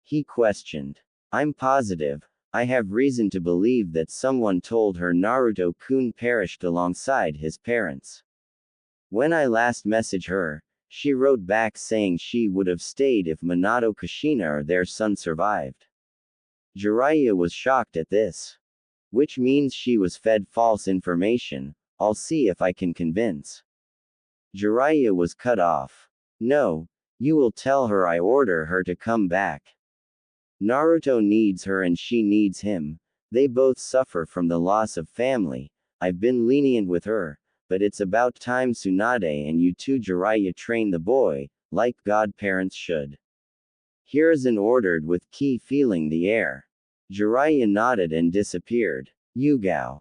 He questioned. I'm positive. I have reason to believe that someone told her Naruto-kun perished alongside his parents. When I last messaged her, she wrote back saying she would have stayed if Minato Kushina or their son survived. Jiraiya was shocked at this. Which means she was fed false information. I'll see if I can convince. Jiraiya was cut off. No, you will tell her I order her to come back. Naruto needs her and she needs him. They both suffer from the loss of family. I've been lenient with her, but it's about time Tsunade and you too, Jiraiya, train the boy, like godparents should. Here's an ordered with Ki feeling the air. Jiraiya nodded and disappeared. Yugao.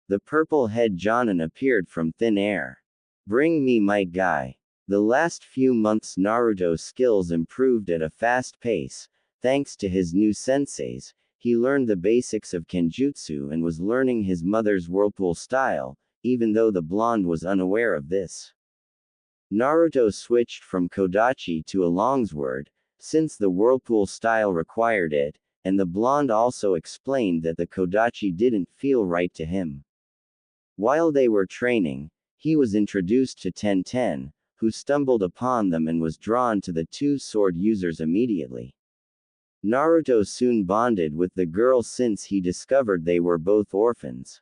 The purple-head Jonin appeared from thin air. Bring me might guy. The last few months Naruto's skills improved at a fast pace. Thanks to his new senseis, he learned the basics of kenjutsu and was learning his mother's whirlpool style, even though the blonde was unaware of this. Naruto switched from kodachi to a longsword, since the whirlpool style required it, and the blonde also explained that the kodachi didn't feel right to him. While they were training, he was introduced to Tenten, who stumbled upon them and was drawn to the two sword users immediately. Naruto soon bonded with the girl since he discovered they were both orphans.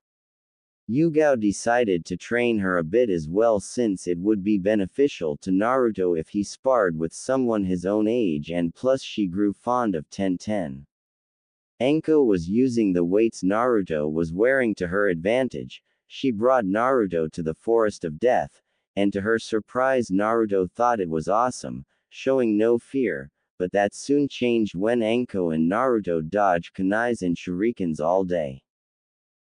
Yugao decided to train her a bit as well since it would be beneficial to Naruto if he sparred with someone his own age, and plus she grew fond of Tenten. Anko was using the weights Naruto was wearing to her advantage. She brought Naruto to the Forest of Death, and to her surprise Naruto thought it was awesome, showing no fear, but that soon changed when Anko and Naruto dodged kunais and shurikens all day.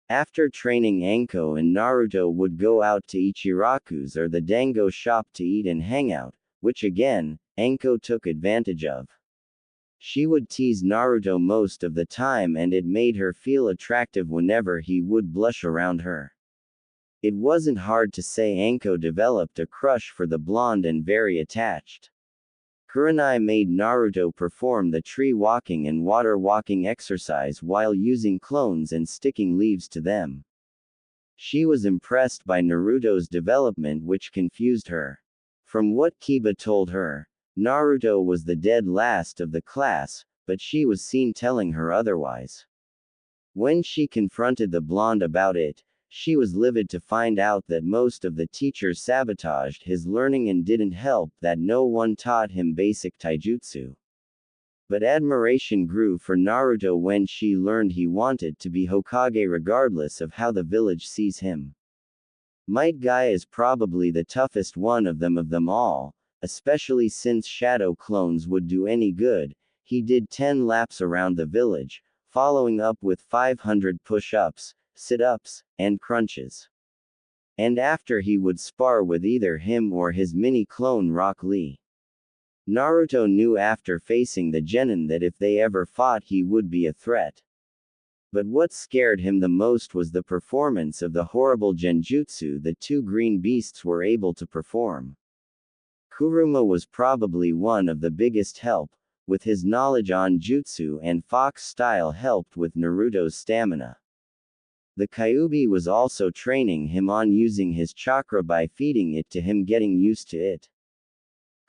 After training, Anko and Naruto would go out to Ichiraku's or the dango shop to eat and hang out, which again, Anko took advantage of. She would tease Naruto most of the time and it made her feel attractive whenever he would blush around her. It wasn't hard to say Anko developed a crush for the blonde and very attached. Kurenai made Naruto perform the tree walking and water walking exercise while using clones and sticking leaves to them. She was impressed by Naruto's development, which confused her. From what Kiba told her, Naruto was the dead last of the class, but she was seen telling her otherwise. When she confronted the blonde about it, she was livid to find out that most of the teachers sabotaged his learning and didn't help that no one taught him basic taijutsu. But admiration grew for Naruto when she learned he wanted to be Hokage regardless of how the village sees him. Might Guy is probably the toughest one of them all, especially since shadow clones would do any good. He did 10 laps around the village, following up with 500 push-ups, sit-ups, and crunches. And after he would spar with either him or his mini-clone Rock Lee. Naruto knew after facing the genin that if they ever fought he would be a threat. But what scared him the most was the performance of the horrible genjutsu the two green beasts were able to perform. Kuruma was probably one of the biggest help, with his knowledge on jutsu, and Fox style helped with Naruto's stamina. The Kyuubi was also training him on using his chakra by feeding it to him, getting used to it.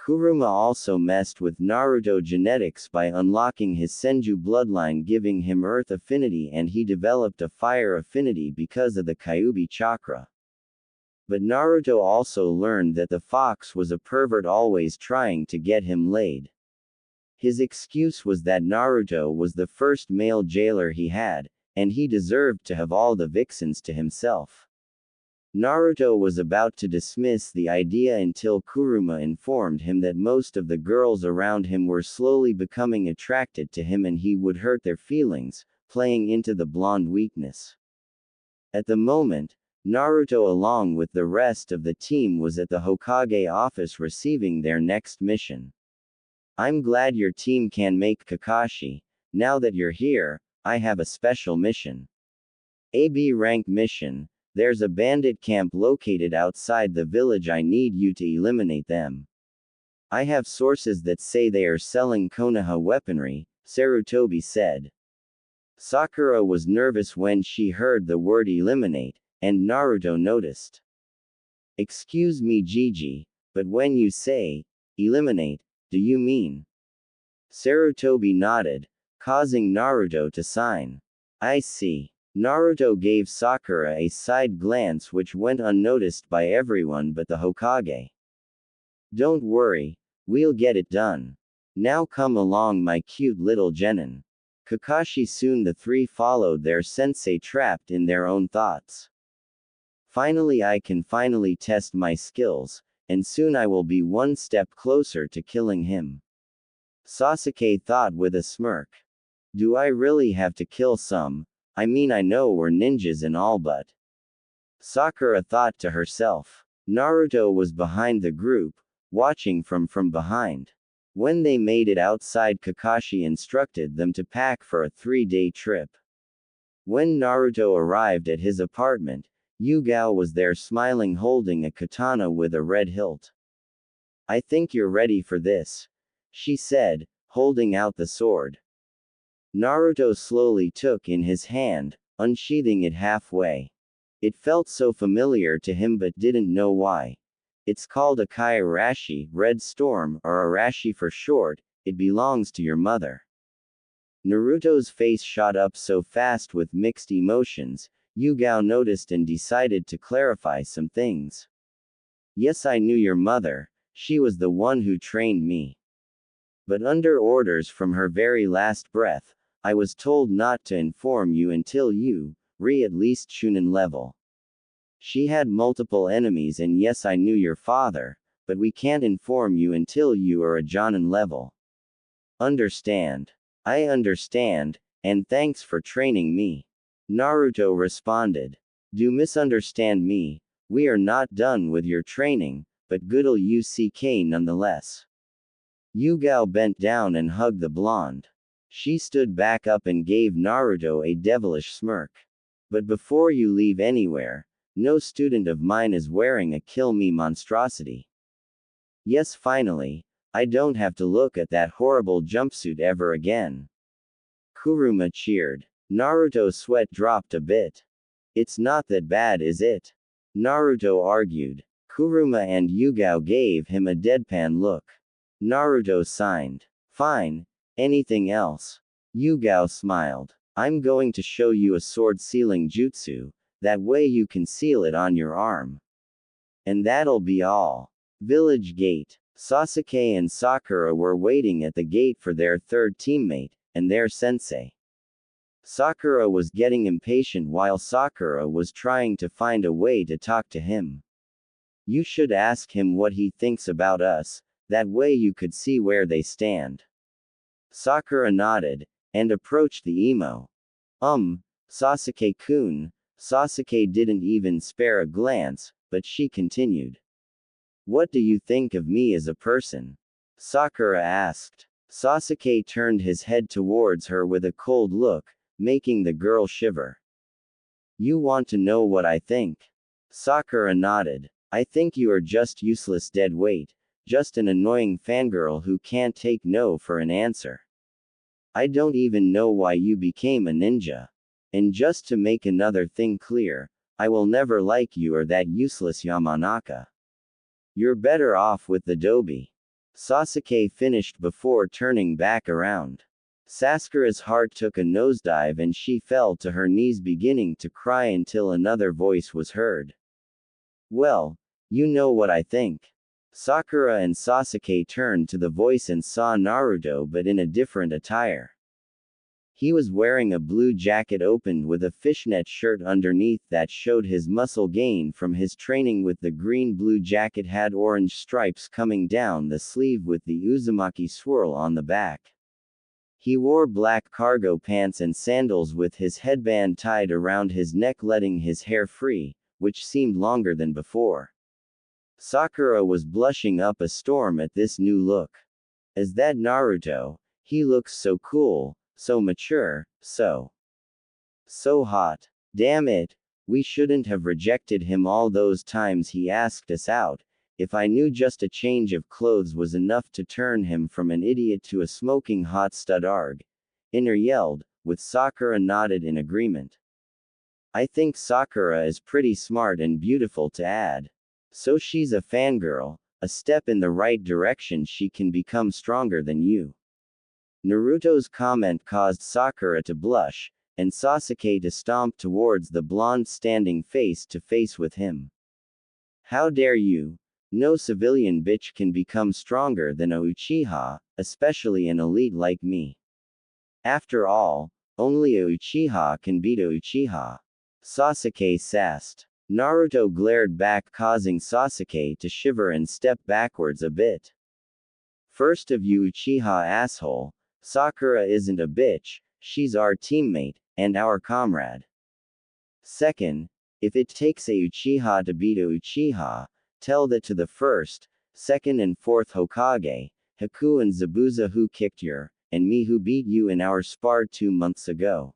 Kuruma also messed with Naruto genetics by unlocking his Senju bloodline, giving him earth affinity, and he developed a fire affinity because of the Kyuubi chakra. But Naruto also learned that the fox was a pervert always trying to get him laid. His excuse was that Naruto was the first male jailer he had, and he deserved to have all the vixens to himself. Naruto was about to dismiss the idea until Kuruma informed him that most of the girls around him were slowly becoming attracted to him and he would hurt their feelings, playing into the blonde weakness. At the moment, Naruto along with the rest of the team was at the Hokage office receiving their next mission. I'm glad your team can make Kakashi. Now that you're here, I have a special mission. AB rank mission. There's a bandit camp located outside the village. I need you to eliminate them. I have sources that say they are selling Konoha weaponry, Sarutobi said. Sakura was nervous when she heard the word eliminate, and Naruto noticed. Excuse me, Gigi, but when you say eliminate, do you mean? Sarutobi nodded, causing Naruto to sign. I see. Naruto gave Sakura a side glance which went unnoticed by everyone but the Hokage. Don't worry, we'll get it done. Now come along, my cute little genin. Kakashi. Soon the three followed their sensei, trapped in their own thoughts. Finally, I can finally test my skills, and soon I will be one step closer to killing him. Sasuke thought with a smirk. Do I really have to kill some? I mean, I know we're ninjas and all, but. Sakura thought to herself. Naruto was behind the group, watching from behind. When they made it outside, Kakashi instructed them to pack for a 3-day trip. When Naruto arrived at his apartment, Yugao was there smiling, holding a katana with a red hilt. I think you're ready for this, she said, holding out the sword. Naruto slowly took in his hand, unsheathing it halfway. It felt so familiar to him but didn't know why. It's called a Kai Arashi, Red Storm, or Arashi for short. It belongs to your mother. Naruto's face shot up so fast with mixed emotions. Yugao noticed and decided to clarify some things. Yes, I knew your mother. She was the one who trained me. But under orders from her very last breath, I was told not to inform you until you reach at least Chunin level. She had multiple enemies, and yes, I knew your father, but we can't inform you until you are a Jonin level. Understand? I understand, and thanks for training me. Naruto responded. Do misunderstand me, we are not done with your training, but good'll UCK nonetheless. Yugao bent down and hugged the blonde. She stood back up and gave Naruto a devilish smirk. But before you leave anywhere, no student of mine is wearing a kill me monstrosity. Yes, finally, I don't have to look at that horrible jumpsuit ever again. Kuruma cheered. Naruto's sweat dropped a bit. It's not that bad, is it? Naruto argued. Kuruma and Yugao gave him a deadpan look. Naruto signed. Fine. Anything else? Yugao smiled. I'm going to show you a sword sealing jutsu, that way you can seal it on your arm. And that'll be all. Village gate. Sasuke and Sakura were waiting at the gate for their third teammate, and their sensei. Sakura was getting impatient while Sakura was trying to find a way to talk to him. You should ask him what he thinks about us, that way you could see where they stand. Sakura nodded, and approached the emo. Sasuke-kun. Sasuke didn't even spare a glance, but she continued. What do you think of me as a person? Sakura asked. Sasuke turned his head towards her with a cold look, making the girl shiver. You want to know what I think? Sakura nodded. I think you are just useless dead weight, just an annoying fangirl who can't take no for an answer. I don't even know why you became a ninja. And just to make another thing clear, I will never like you or that useless Yamanaka. You're better off with the Dobi. Sasuke finished before turning back around. Sakura's heart took a nosedive and she fell to her knees beginning to cry until another voice was heard. Well, you know what I think. Sakura and Sasuke turned to the voice and saw Naruto but in a different attire. He was wearing a blue jacket opened with a fishnet shirt underneath that showed his muscle gain from his training with the green-blue jacket had orange stripes coming down the sleeve with the Uzumaki swirl on the back. He wore black cargo pants and sandals with his headband tied around his neck letting his hair free, which seemed longer than before. Sakura was blushing up a storm at this new look. As that Naruto, he looks so cool, so mature, so hot. Damn it, we shouldn't have rejected him all those times he asked us out. If I knew just a change of clothes was enough to turn him from an idiot to a smoking hot stud arg. Inner yelled, with Sakura nodded in agreement. I think Sakura is pretty smart and beautiful to add. So she's a fangirl, a step in the right direction she can become stronger than you. Naruto's comment caused Sakura to blush, and Sasuke to stomp towards the blonde standing face to face with him. How dare you? No civilian bitch can become stronger than a Uchiha, especially an elite like me. After all, only a Uchiha can beat a Uchiha. Sasuke sassed. Naruto glared back causing Sasuke to shiver and step backwards a bit. First of you Uchiha asshole, Sakura isn't a bitch, she's our teammate, and our comrade. Second, if it takes a Uchiha to beat a Uchiha, tell that to the first, second and fourth Hokage, Haku and Zabuza who kicked your, and me who beat you in our spar 2 months ago.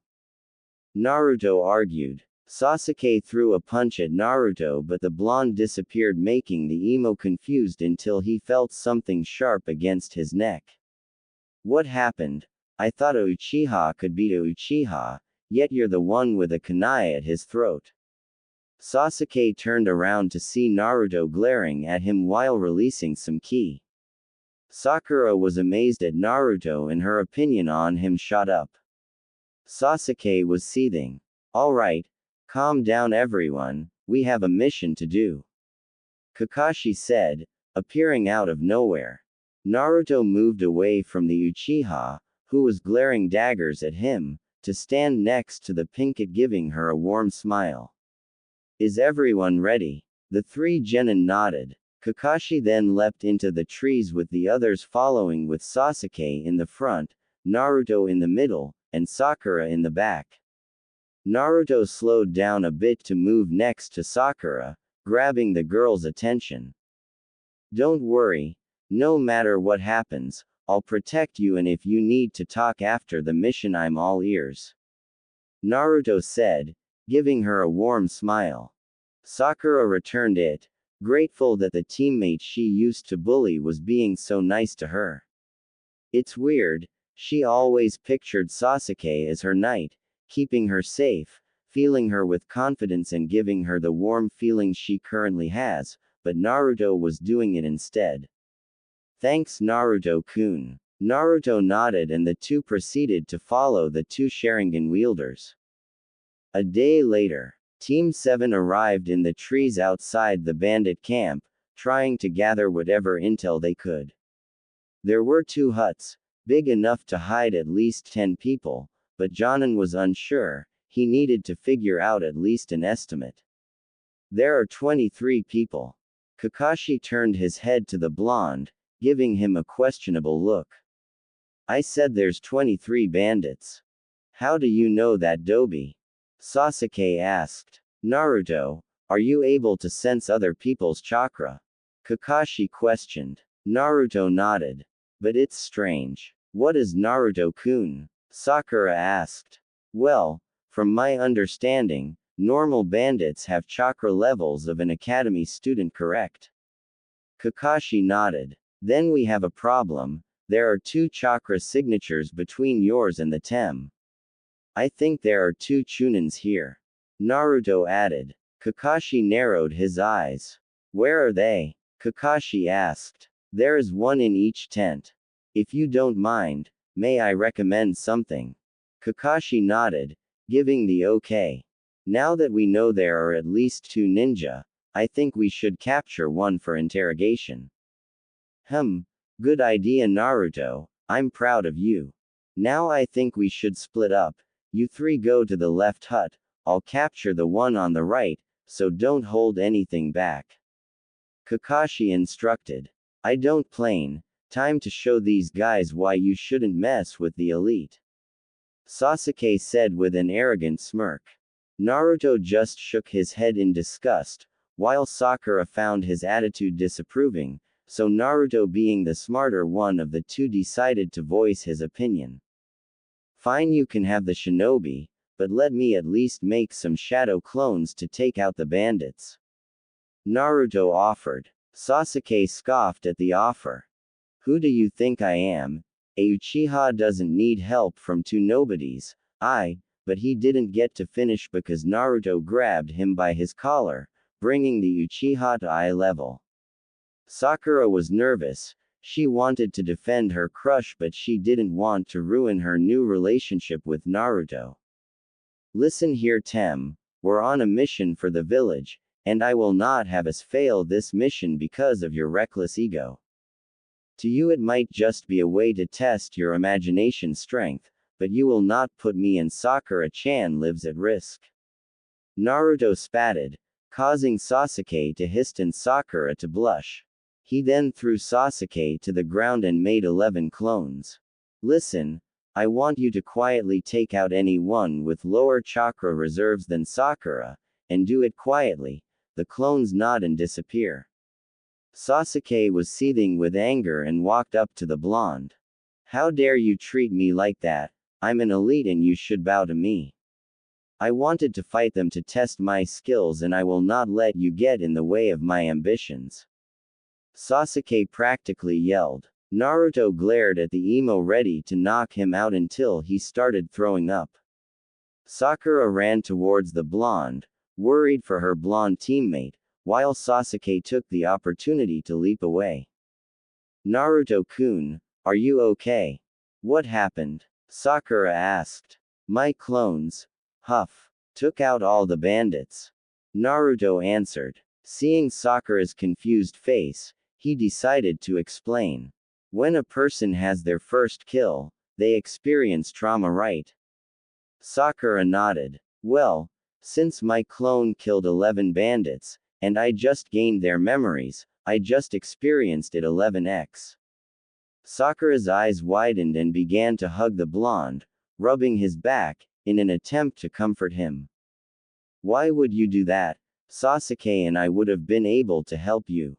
Naruto argued. Sasuke threw a punch at Naruto but the blonde disappeared making the emo confused until he felt something sharp against his neck. What happened? I thought a Uchiha could beat a Uchiha, yet you're the one with a kunai at his throat. Sasuke turned around to see Naruto glaring at him while releasing some ki. Sakura was amazed at Naruto and her opinion on him shot up. Sasuke was seething. Alright, calm down everyone, we have a mission to do. Kakashi said, appearing out of nowhere. Naruto moved away from the Uchiha, who was glaring daggers at him, to stand next to the Pinkett giving her a warm smile. Is everyone ready? The 3 genin nodded. Kakashi then leapt into the trees with the others following with Sasuke in the front, Naruto in the middle, and Sakura in the back. Naruto slowed down a bit to move next to Sakura, grabbing the girl's attention. Don't worry. No matter what happens, I'll protect you and if you need to talk after the mission I'm all ears. Naruto said, giving her a warm smile. Sakura returned it, grateful that the teammate she used to bully was being so nice to her. It's weird, she always pictured Sasuke as her knight, keeping her safe, feeling her with confidence and giving her the warm feelings she currently has, but Naruto was doing it instead. Thanks Naruto-kun. Naruto nodded and the two proceeded to follow the two Sharingan wielders. A day later, Team 7 arrived in the trees outside the bandit camp, trying to gather whatever intel they could. There were 2 huts, big enough to hide at least 10 people, but Jonan was unsure, he needed to figure out at least an estimate. There are 23 people. Kakashi turned his head to the blonde, giving him a questionable look. I said there's 23 bandits. How do you know that, Dobi? Sasuke asked. Naruto, are you able to sense other people's chakra? Kakashi questioned. Naruto nodded. But it's strange. What is Naruto-kun? Sakura asked. Well, from my understanding, normal bandits have chakra levels of an academy student, correct? Kakashi nodded. Then we have a problem. There are 2 chakra signatures between yours and the Tem. I think there are 2 Chunins here. Naruto added. Kakashi narrowed his eyes. Where are they? Kakashi asked. There is 1 in each tent. If you don't mind, may I recommend something? Kakashi nodded, giving the okay. Now that we know there are at least 2 ninja, I think we should capture one for interrogation. Good idea, Naruto, I'm proud of you. Now I think we should split up. You 3 go to the left hut, I'll capture the one on the right, so don't hold anything back. Kakashi instructed. I don't plain. Time to show these guys why you shouldn't mess with the elite. Sasuke said with an arrogant smirk. Naruto just shook his head in disgust, while Sakura found his attitude disapproving, so Naruto, being the smarter one of the 2, decided to voice his opinion. Fine, you can have the shinobi, but let me at least make some shadow clones to take out the bandits. Naruto offered. Sasuke scoffed at the offer. Who do you think I am? A Uchiha doesn't need help from 2 nobodies. But he didn't get to finish because Naruto grabbed him by his collar, bringing the Uchiha to eye level. Sakura was nervous. She wanted to defend her crush, but she didn't want to ruin her new relationship with Naruto. Listen here, Tem, we're on a mission for the village, and I will not have us fail this mission because of your reckless ego. To you it might just be a way to test your imagination strength, but you will not put me and Sakura-chan lives at risk. Naruto spatted, causing Sasuke to hiss and Sakura to blush. He then threw Sasuke to the ground and made 11 clones. Listen, I want you to quietly take out anyone with lower chakra reserves than Sakura, and do it quietly. The clones nod and disappear. Sasuke was seething with anger and walked up to the blonde. How dare you treat me like that? I'm an elite and you should bow to me. I wanted to fight them to test my skills and I will not let you get in the way of my ambitions. Sasuke practically yelled. Naruto glared at the emo, ready to knock him out until he started throwing up. Sakura ran towards the blonde, worried for her blonde teammate, while Sasuke took the opportunity to leap away. Naruto-kun, are you okay? What happened? Sakura asked. My clones, took out all the bandits. Naruto answered. Seeing Sakura's confused face, he decided to explain. When a person has their first kill, they experience trauma, right? Sakura nodded. Well, since my clone killed 11 bandits, and I just gained their memories, I just experienced it 11x. Sakura's eyes widened and began to hug the blonde, rubbing his back, in an attempt to comfort him. Why would you do that? Sasuke and I would have been able to help you.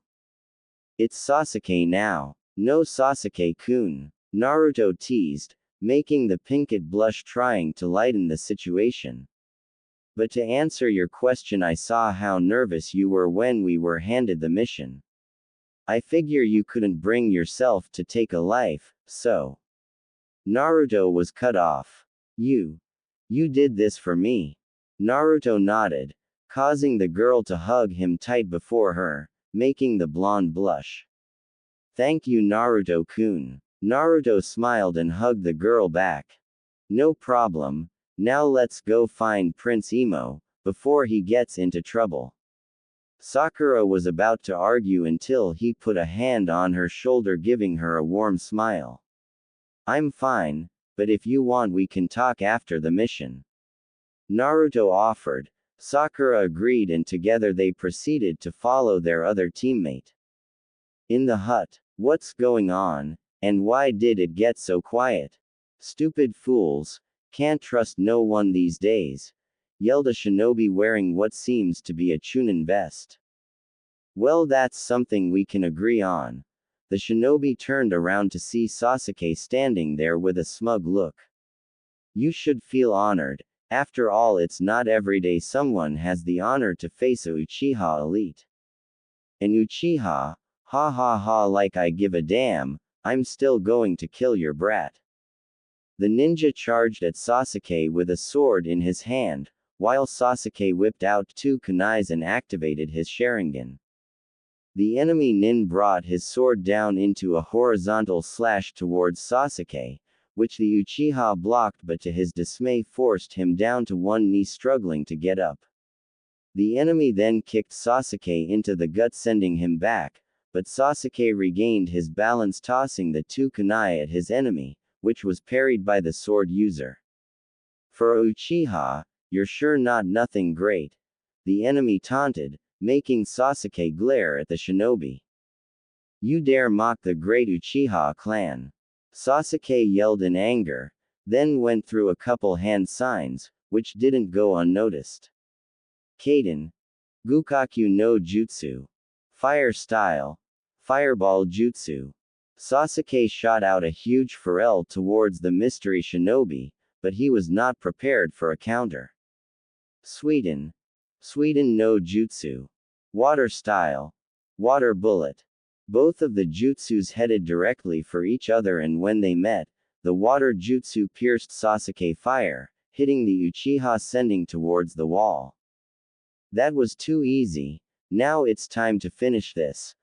It's Sasuke now. No, Sasuke-kun, Naruto teased, making the pinkett blush, trying to lighten the situation. But to answer your question, I saw how nervous you were when we were handed the mission. I figure you couldn't bring yourself to take a life, so. Naruto was cut off. You did this for me. Naruto nodded, causing the girl to hug him tight before her, making the blonde blush. Thank you, Naruto-kun. Naruto smiled and hugged the girl back. No problem. Now let's go find Prince Emo, before he gets into trouble. Sakura was about to argue until he put a hand on her shoulder, giving her a warm smile. I'm fine, but if you want we can talk after the mission. Naruto offered. Sakura agreed and together they proceeded to follow their other teammate. In the hut, what's going on, and why did it get so quiet? Stupid fools, can't trust no one these days, yelled a shinobi wearing what seems to be a Chunin vest. Well, that's something we can agree on. The shinobi turned around to see Sasuke standing there with a smug look. You should feel honored. After all, it's not every day someone has the honor to face a Uchiha elite. An Uchiha? Ha ha ha, like I give a damn, I'm still going to kill your brat. The ninja charged at Sasuke with a sword in his hand, while Sasuke whipped out 2 kunais and activated his Sharingan. The enemy nin brought his sword down into a horizontal slash towards Sasuke, which the Uchiha blocked, but to his dismay forced him down to one knee, struggling to get up. The enemy then kicked Sasuke into the gut, sending him back, but Sasuke regained his balance, tossing the 2 kunai at his enemy, which was parried by the sword user. For Uchiha, you're sure not nothing great, the enemy taunted, making Sasuke glare at the shinobi. You dare mock the great Uchiha clan? Sasuke yelled in anger, then went through a couple hand signs, which didn't go unnoticed. Kaden. Gukaku no Jutsu. Fire style. Fireball Jutsu. Sasuke shot out a huge Pharrell towards the mystery shinobi, but he was not prepared for a counter. Sweden no Jutsu. Water style. Water bullet. Both of the jutsus headed directly for each other, and when they met, the water jutsu pierced Sasuke fire, hitting the Uchiha, sending towards the wall. That was too easy. Now it's time to finish this.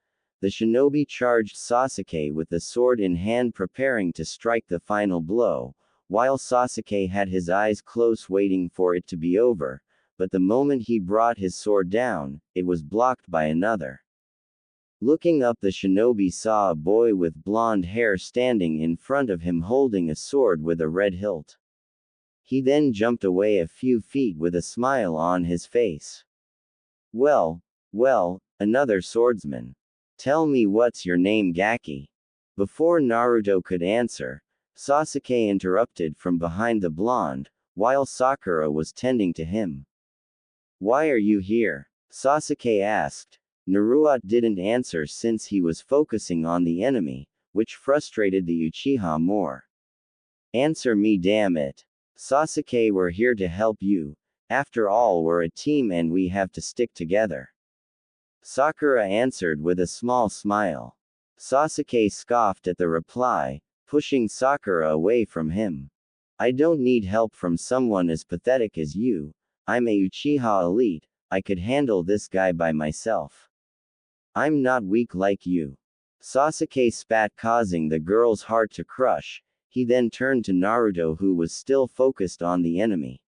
The shinobi charged Sasuke with the sword in hand, preparing to strike the final blow, while Sasuke had his eyes closed waiting for it to be over, but the moment he brought his sword down, it was blocked by another. Looking up, the shinobi saw a boy with blonde hair standing in front of him holding a sword with a red hilt. He then jumped away a few feet with a smile on his face. Well, another swordsman. Tell me, what's your name, Gaki? Before Naruto could answer, Sasuke interrupted from behind the blonde, while Sakura was tending to him. Why are you here? Sasuke asked. Naruto didn't answer since he was focusing on the enemy, which frustrated the Uchiha more. Answer me, damn it. Sasuke, we're here to help you. After all, we're a team and we have to stick together. Sakura answered with a small smile. Sasuke scoffed at the reply, pushing Sakura away from him. I don't need help from someone as pathetic as you. I'm a Uchiha elite, I could handle this guy by myself. I'm not weak like you. Sasuke spat, causing the girl's heart to crush. He then turned to Naruto, who was still focused on the enemy.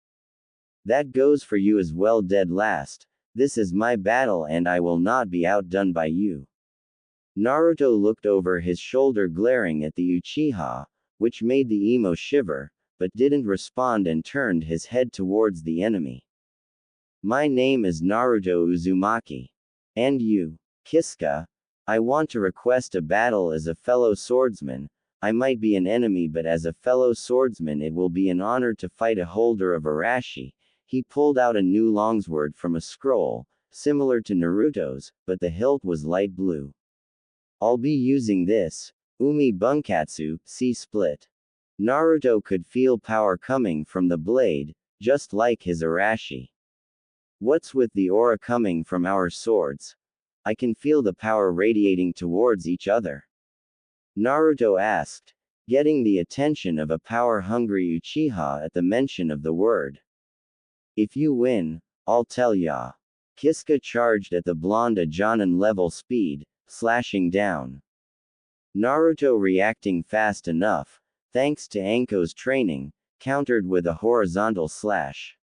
That goes for you as well, dead last. This is my battle and I will not be outdone by you. Naruto looked over his shoulder, glaring at the Uchiha, which made the emo shiver, but didn't respond and turned his head towards the enemy. My name is Naruto Uzumaki. And you? Kiska? I want to request a battle as a fellow swordsman. I might be an enemy, but as a fellow swordsman it will be an honor to fight a holder of Arashi. He pulled out a new longsword from a scroll, similar to Naruto's, but the hilt was light blue. I'll be using this, Umi Bunkatsu, see split. Naruto could feel power coming from the blade, just like his Arashi. What's with the aura coming from our swords? I can feel the power radiating towards each other. Naruto asked, getting the attention of a power-hungry Uchiha at the mention of the word. If you win, I'll tell ya. Kiska charged at the blonde at Jonin-level speed, slashing down. Naruto, reacting fast enough, thanks to Anko's training, countered with a horizontal slash.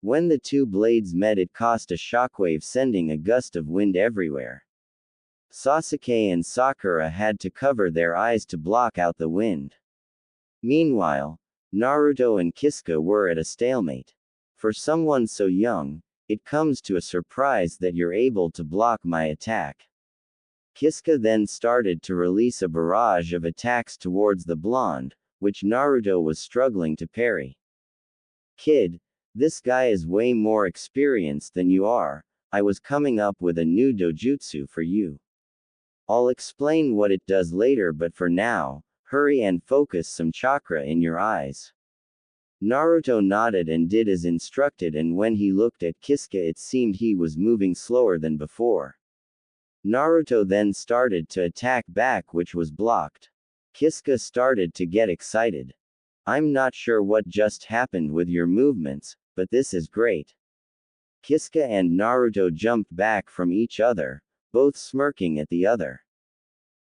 When the two blades met, it caused a shockwave, sending a gust of wind everywhere. Sasuke and Sakura had to cover their eyes to block out the wind. Meanwhile, Naruto and Kiska were at a stalemate. For someone so young, it comes to a surprise that you're able to block my attack. Kiska then started to release a barrage of attacks towards the blonde, which Naruto was struggling to parry. Kid, this guy is way more experienced than you are. I was coming up with a new dojutsu for you. I'll explain what it does later, but for now, hurry and focus some chakra in your eyes. Naruto nodded and did as instructed, and when he looked at Kiska, it seemed he was moving slower than before. Naruto then started to attack back, which was blocked. Kiska started to get excited. I'm not sure what just happened with your movements, but this is great. Kiska and Naruto jumped back from each other, both smirking at the other.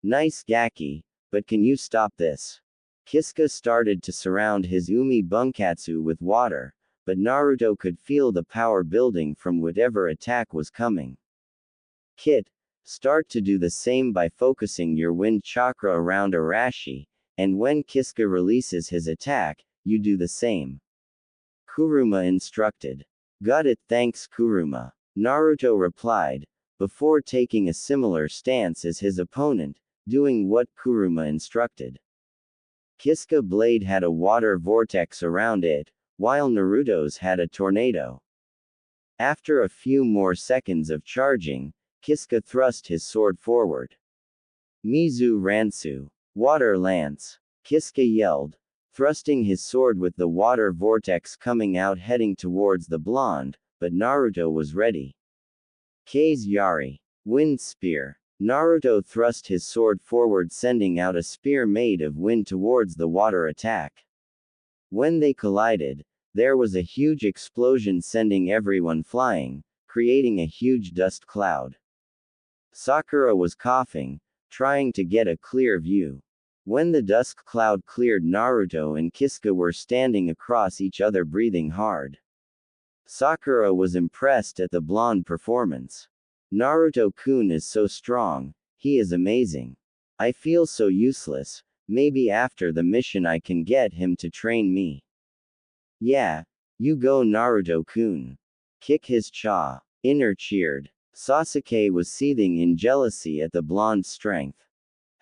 Nice Gaki, but can you stop this? Kiska started to surround his Umi Bunkatsu with water, but Naruto could feel the power building from whatever attack was coming. Kit, start to do the same by focusing your wind chakra around Arashi, and when Kiska releases his attack, you do the same. Kuruma instructed. Got it, thanks Kuruma. Naruto replied, before taking a similar stance as his opponent, doing what Kuruma instructed. Kiska blade had a water vortex around it, while Naruto's had a tornado. After a few more seconds of charging, Kiska thrust his sword forward. Mizu Ransu, water lance, Kiska yelled, thrusting his sword with the water vortex coming out, heading towards the blonde, but Naruto was ready. Kei's Yari, wind spear. Naruto thrust his sword forward, sending out a spear made of wind towards the water attack. When they collided, there was a huge explosion, sending everyone flying, creating a huge dust cloud. Sakura was coughing, trying to get a clear view. When the dust cloud cleared, Naruto and Kiska were standing across each other, breathing hard. Sakura was impressed at the blonde performance. Naruto-kun is so strong, he is amazing. I feel so useless, maybe after the mission I can get him to train me. Yeah, you go Naruto-kun. Kick his jaw. Inner cheered. Sasuke was seething in jealousy at the blonde's strength.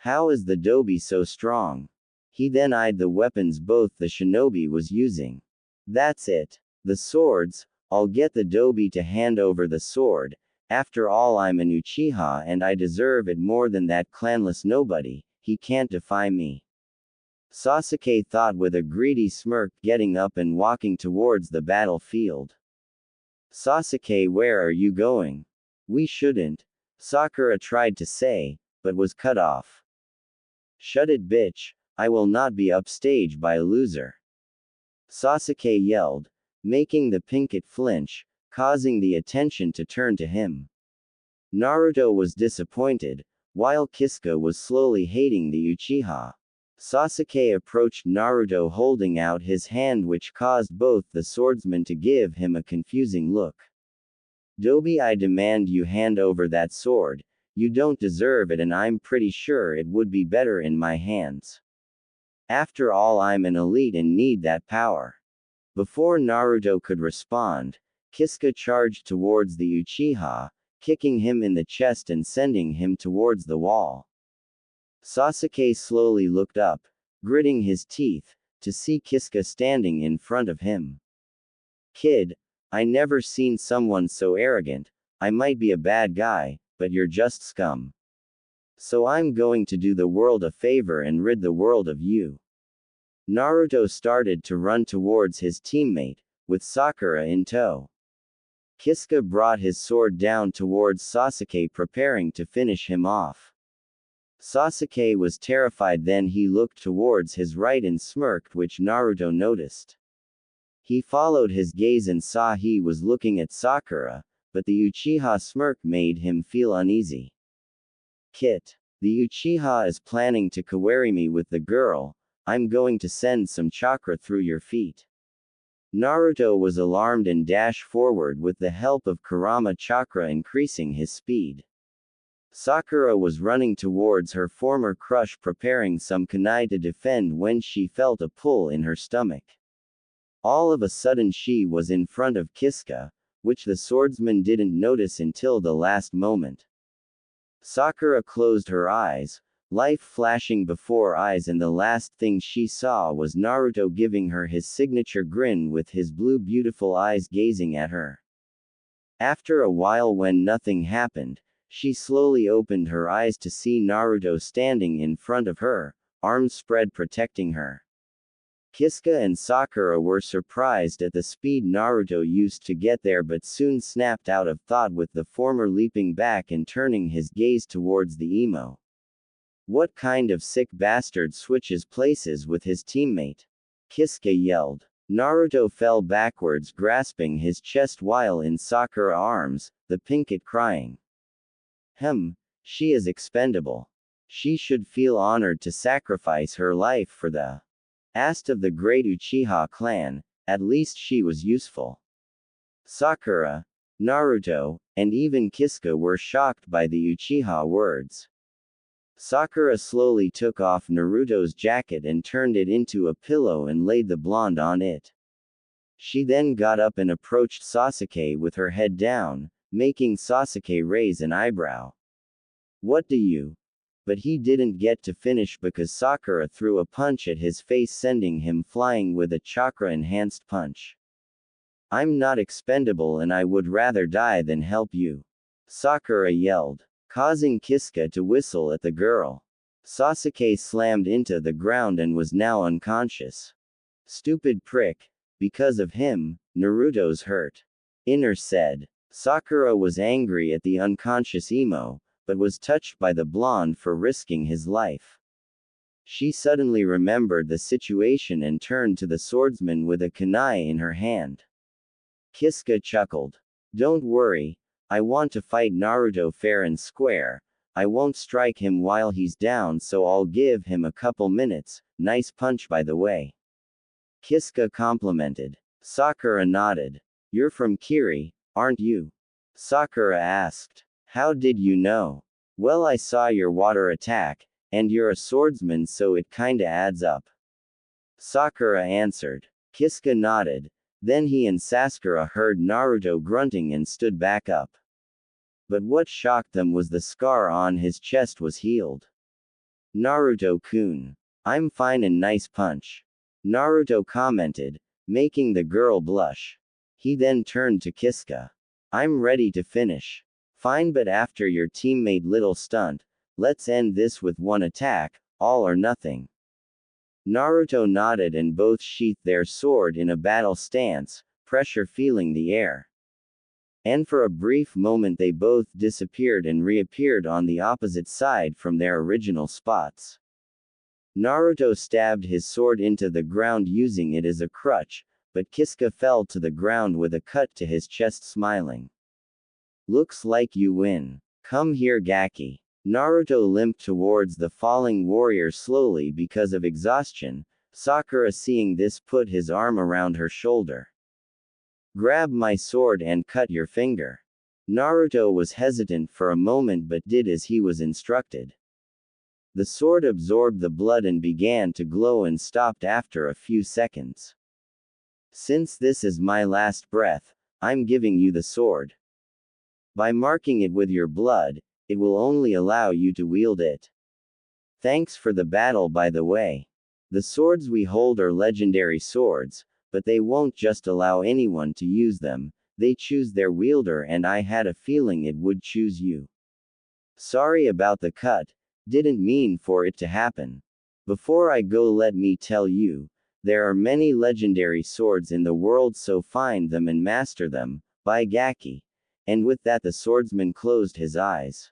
How is the dobi so strong? He then eyed the weapons both the shinobi was using. That's it. The swords, I'll get the dobi to hand over the sword. After all, I'm an Uchiha and I deserve it more than that clanless nobody. He can't defy me. Sasuke thought with a greedy smirk, getting up and walking towards the battlefield. Sasuke, where are you going? We shouldn't. Sakura tried to say, but was cut off. Shut it, bitch. I will not be upstaged by a loser. Sasuke yelled, making the Pinkett flinch, causing the attention to turn to him. Naruto was disappointed, while Kiska was slowly hating the Uchiha. Sasuke approached Naruto holding out his hand, which caused both the swordsmen to give him a confusing look. Dobi, I demand you hand over that sword. You don't deserve it, and I'm pretty sure it would be better in my hands. After all, I'm an elite and need that power. Before Naruto could respond, Kiska charged towards the Uchiha, kicking him in the chest and sending him towards the wall. Sasuke slowly looked up, gritting his teeth, to see Kiska standing in front of him. Kid, I never seen someone so arrogant. I might be a bad guy, but you're just scum. So I'm going to do the world a favor and rid the world of you. Naruto started to run towards his teammate, with Sakura in tow. Kisuke brought his sword down towards Sasuke, preparing to finish him off. Sasuke was terrified, then he looked towards his right and smirked, which Naruto noticed. He followed his gaze and saw he was looking at Sakura, but the Uchiha smirk made him feel uneasy. Kit. The Uchiha is planning to kawaii me with the girl. I'm going to send some chakra through your feet. Naruto was alarmed and dashed forward with the help of Kurama chakra, increasing his speed. Sakura was running towards her former crush, preparing some kunai to defend, when she felt a pull in her stomach. All of a sudden she was in front of Kisuke, which the swordsman didn't notice until the last moment. Sakura closed her eyes, life flashing before eyes, and the last thing she saw was Naruto giving her his signature grin with his blue beautiful eyes gazing at her. After a while, when nothing happened, she slowly opened her eyes to see Naruto standing in front of her, arms spread protecting her. Kisuke and Sakura were surprised at the speed Naruto used to get there, but soon snapped out of thought, with the former leaping back and turning his gaze towards the emo. What kind of sick bastard switches places with his teammate? Kisuke yelled. Naruto fell backwards, grasping his chest while in Sakura's arms, the pinkett crying. She is expendable. She should feel honored to sacrifice her life for the asked of the great Uchiha clan. At least she was useful. Sakura, Naruto, and even Kisuke were shocked by the Uchiha words. Sakura slowly took off Naruto's jacket and turned it into a pillow and laid the blonde on it. She then got up and approached Sasuke with her head down, making Sasuke raise an eyebrow. What do you? But he didn't get to finish because Sakura threw a punch at his face, sending him flying with a chakra-enhanced punch. I'm not expendable and I would rather die than help you. Sakura yelled, causing Kisuke to whistle at the girl. Sasuke slammed into the ground and was now unconscious. Stupid prick. Because of him, Naruto's hurt. Inner said. Sakura was angry at the unconscious emo, but was touched by the blonde for risking his life. She suddenly remembered the situation and turned to the swordsman with a kunai in her hand. Kisuke chuckled. Don't worry, I want to fight Naruto fair and square. I won't strike him while he's down, so I'll give him a couple minutes. Nice punch, by the way. Kisuke complimented. Sakura nodded. You're from Kiri, aren't you? Sakura asked. How did you know? Well, I saw your water attack, and you're a swordsman, so it kinda adds up. Sakura answered. Kisuke nodded. Then he and Sakura heard Naruto grunting and stood back up. But what shocked them was the scar on his chest was healed. Naruto-kun. I'm fine and nice punch. Naruto commented, making the girl blush. He then turned to Kisuke. I'm ready to finish. Fine, but after your teammate little stunt, let's end this with one attack, all or nothing. Naruto nodded and both sheathed their sword in a battle stance, pressure feeling the air. And for a brief moment they both disappeared and reappeared on the opposite side from their original spots. Naruto stabbed his sword into the ground using it as a crutch, but Kisuke fell to the ground with a cut to his chest, smiling. Looks like you win. Come here, Gaki. Naruto limped towards the falling warrior slowly because of exhaustion. Sakura, seeing this, put his arm around her shoulder. Grab my sword and cut your finger. Naruto was hesitant for a moment but did as he was instructed. The sword absorbed the blood and began to glow and stopped after a few seconds. Since this is my last breath, I'm giving you the sword. By marking it with your blood, it will only allow you to wield it. Thanks for the battle, by the way. The swords we hold are legendary swords, but they won't just allow anyone to use them, they choose their wielder, and I had a feeling it would choose you. Sorry about the cut, didn't mean for it to happen. Before I go, let me tell you, there are many legendary swords in the world, so find them and master them, By Gaki. And with that the swordsman closed his eyes.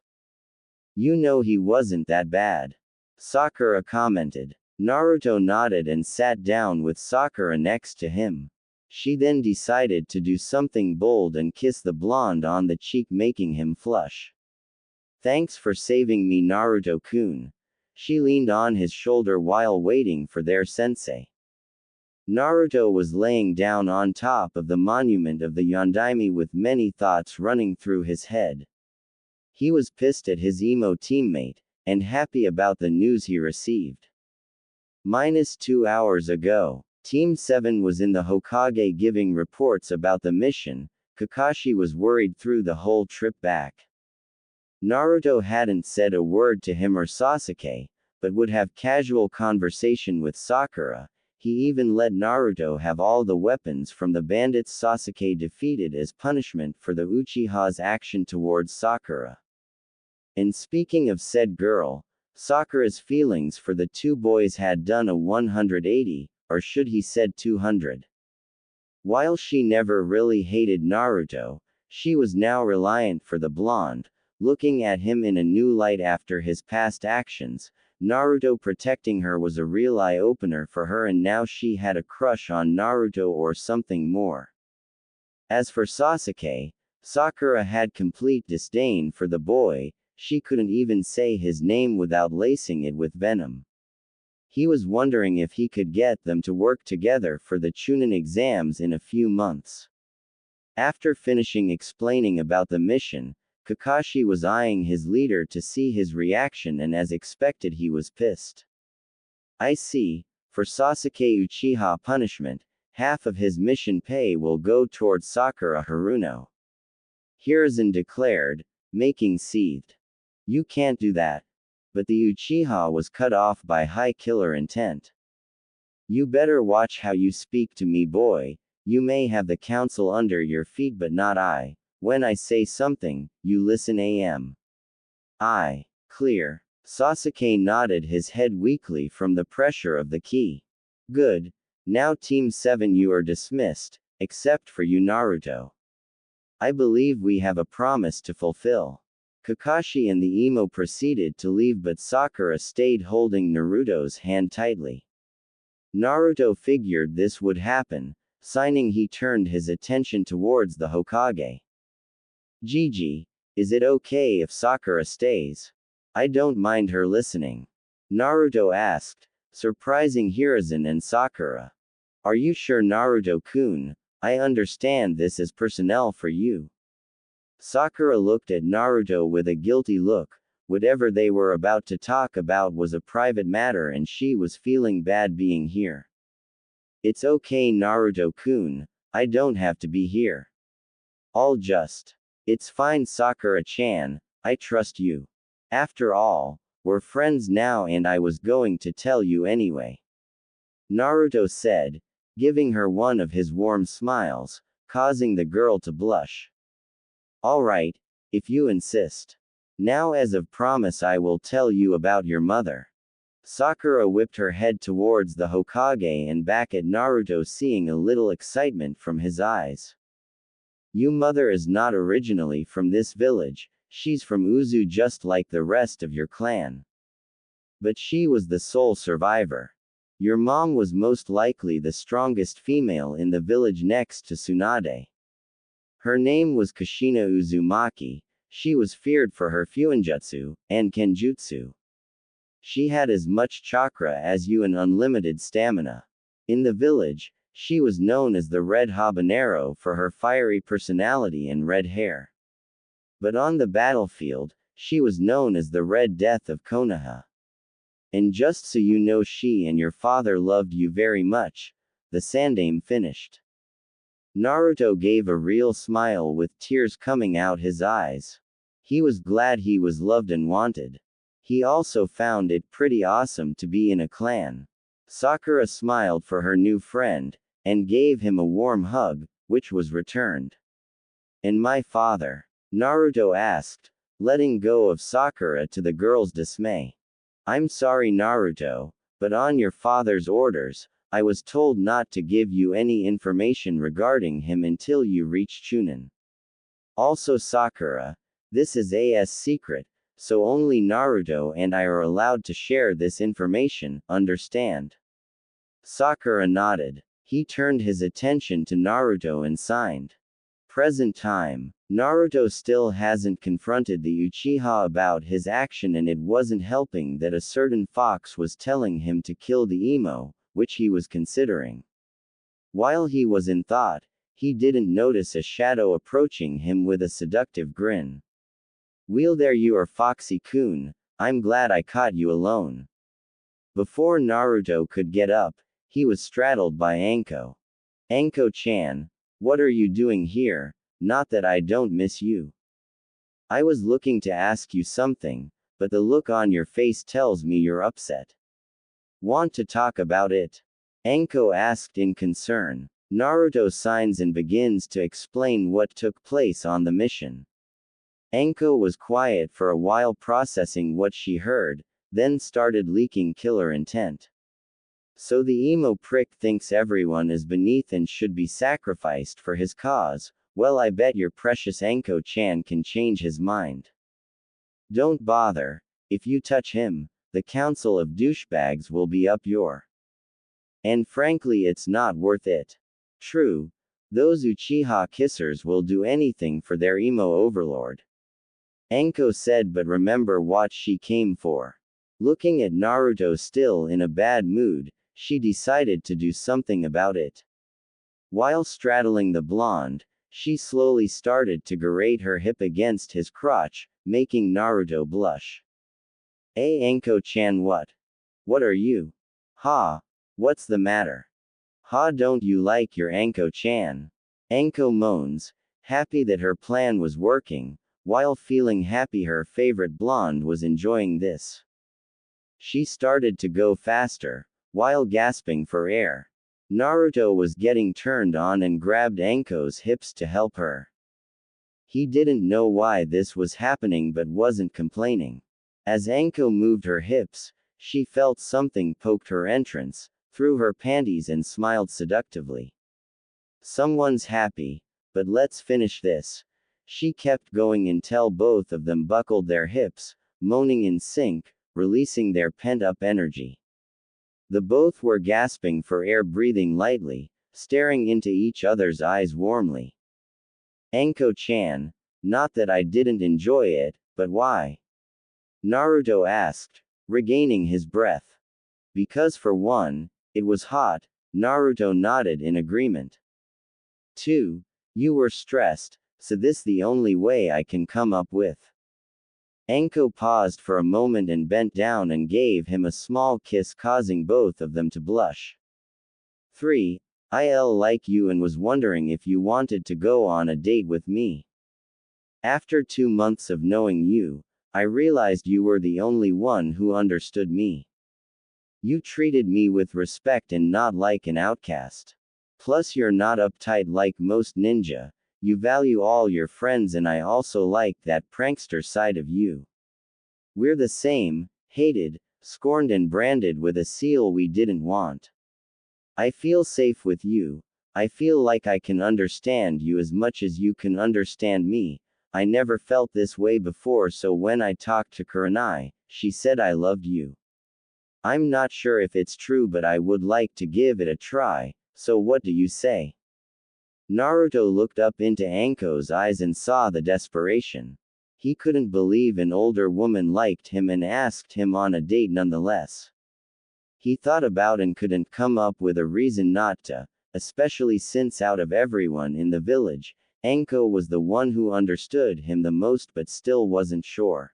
You know he wasn't that bad. Sakura commented. Naruto nodded and sat down with Sakura next to him. She then decided to do something bold and kiss the blonde on the cheek, making him flush. Thanks for saving me, Naruto-kun. She leaned on his shoulder while waiting for their sensei. Naruto was laying down on top of the monument of the Yondaime with many thoughts running through his head. He was pissed at his emo teammate, and happy about the news he received. -2 hours ago, Team 7 was in the Hokage giving reports about the mission. Kakashi was worried through the whole trip back. Naruto hadn't said a word to him or Sasuke, but would have casual conversation with Sakura. He even let Naruto have all the weapons from the bandits Sasuke defeated as punishment for the Uchiha's action towards Sakura. And speaking of said girl, Sakura's feelings for the two boys had done a 180, or should he said 200. While she never really hated Naruto, she was now reliant for the blonde, looking at him in a new light after his past actions. Naruto protecting her was a real eye-opener for her, and now she had a crush on Naruto or something more. As for Sasuke, Sakura had complete disdain for the boy. She couldn't even say his name without lacing it with venom. He was wondering if he could get them to work together for the Chunin exams in a few months. After finishing explaining about the mission, Kakashi was eyeing his leader to see his reaction, and as expected he was pissed. I see, for Sasuke Uchiha punishment, half of his mission pay will go towards Sakura Haruno. Hiruzen declared, making seethed. You can't do that. But the Uchiha was cut off by high killer intent. You better watch how you speak to me, boy. You may have the council under your feet but not I. When I say something, you listen. I. Clear. Sasuke nodded his head weakly from the pressure of the key. Good. Now Team 7, you are dismissed, except for you, Naruto. I believe we have a promise to fulfill. Kakashi and the emo proceeded to leave, but Sakura stayed holding Naruto's hand tightly. Naruto figured this would happen, signing he turned his attention towards the Hokage. Gigi, is it okay if Sakura stays? I don't mind her listening. Naruto asked, surprising Hiruzen and Sakura. Are you sure, Naruto-kun? I understand this is personnel for you. Sakura looked at Naruto with a guilty look. Whatever they were about to talk about was a private matter and she was feeling bad being here. It's okay, Naruto-kun, I don't have to be here. I'll just. It's fine, Sakura-chan, I trust you. After all, we're friends now and I was going to tell you anyway. Naruto said, giving her one of his warm smiles, causing the girl to blush. Alright, if you insist. Now as of promise I will tell you about your mother. Sakura whipped her head towards the Hokage and back at Naruto, seeing a little excitement from his eyes. Your mother is not originally from this village, she's from Uzu just like the rest of your clan. But she was the sole survivor. Your mom was most likely the strongest female in the village next to Tsunade. Her name was Kushina Uzumaki. She was feared for her fuinjutsu and kenjutsu. She had as much chakra as you and unlimited stamina. In the village, she was known as the Red Habanero for her fiery personality and red hair. But on the battlefield, she was known as the Red Death of Konoha. And just so you know, she and your father loved you very much. The Sandaime finished. Naruto gave a real smile with tears coming out his eyes. He was glad he was loved and wanted. He also found it pretty awesome to be in a clan. Sakura smiled for her new friend, and gave him a warm hug, which was returned. And my father? Naruto asked, letting go of Sakura to the girl's dismay. I'm sorry, Naruto, but on your father's orders, I was told not to give you any information regarding him until you reach Chunin. Also Sakura, this is AS secret, so only Naruto and I are allowed to share this information, understand? Sakura nodded. He turned his attention to Naruto and signed. Present time. Naruto still hasn't confronted the Uchiha about his action, and it wasn't helping that a certain fox was telling him to kill the emo, which he was considering. While he was in thought, he didn't notice a shadow approaching him with a seductive grin. "Well, there you are, Foxy-kun. I'm glad I caught you alone." Before Naruto could get up, he was straddled by Anko. "Anko-chan, what are you doing here? Not that I don't miss you. I was looking to ask you something, but the look on your face tells me you're upset. Want to talk about it?" Anko asked in concern. Naruto signs and begins to explain what took place on the mission. Anko was quiet for a while, processing what she heard, then started leaking killer intent. "So the emo prick thinks everyone is beneath and should be sacrificed for his cause. Well, I bet your precious Anko-chan can change his mind. Don't bother. If you touch him, the council of douchebags will be up your. And frankly, it's not worth it. True. Those Uchiha kissers will do anything for their emo overlord." Anko said, but remember what she came for. Looking at Naruto still in a bad mood, she decided to do something about it. While straddling the blonde, she slowly started to grate her hip against his crotch, making Naruto blush. "Hey Anko-chan, what are you? Ha? What's the matter? Ha, don't you like your Anko-chan?" Anko moans, happy that her plan was working, while feeling happy her favorite blonde was enjoying this. She started to go faster, while gasping for air. Naruto was getting turned on and grabbed Anko's hips to help her. He didn't know why this was happening but wasn't complaining. As Anko moved her hips, she felt something poked her entrance, through her panties, and smiled seductively. "Someone's happy, but let's finish this." She kept going until both of them buckled their hips, moaning in sync, releasing their pent-up energy. The both were gasping for air, breathing lightly, staring into each other's eyes warmly. "Anko-chan, not that I didn't enjoy it, but why?" Naruto asked, regaining his breath. "Because for one, it was hot." Naruto nodded in agreement. "2. You were stressed, so this the only way I can come up with." Anko paused for a moment and bent down and gave him a small kiss, causing both of them to blush. 3. "I like you and was wondering if you wanted to go on a date with me. After 2 months of knowing you, I realized you were the only one who understood me. You treated me with respect and not like an outcast. Plus you're not uptight like most ninja. You value all your friends, and I also like that prankster side of you. We're the same, hated, scorned and branded with a seal we didn't want. I feel safe with you. I feel like I can understand you as much as you can understand me. I never felt this way before, so when I talked to Kurenai, she said I loved you. I'm not sure if it's true, but I would like to give it a try, so what do you say?" Naruto looked up into Anko's eyes and saw the desperation. He couldn't believe an older woman liked him and asked him on a date nonetheless. He thought about and couldn't come up with a reason not to, especially since out of everyone in the village, Anko was the one who understood him the most, but still wasn't sure.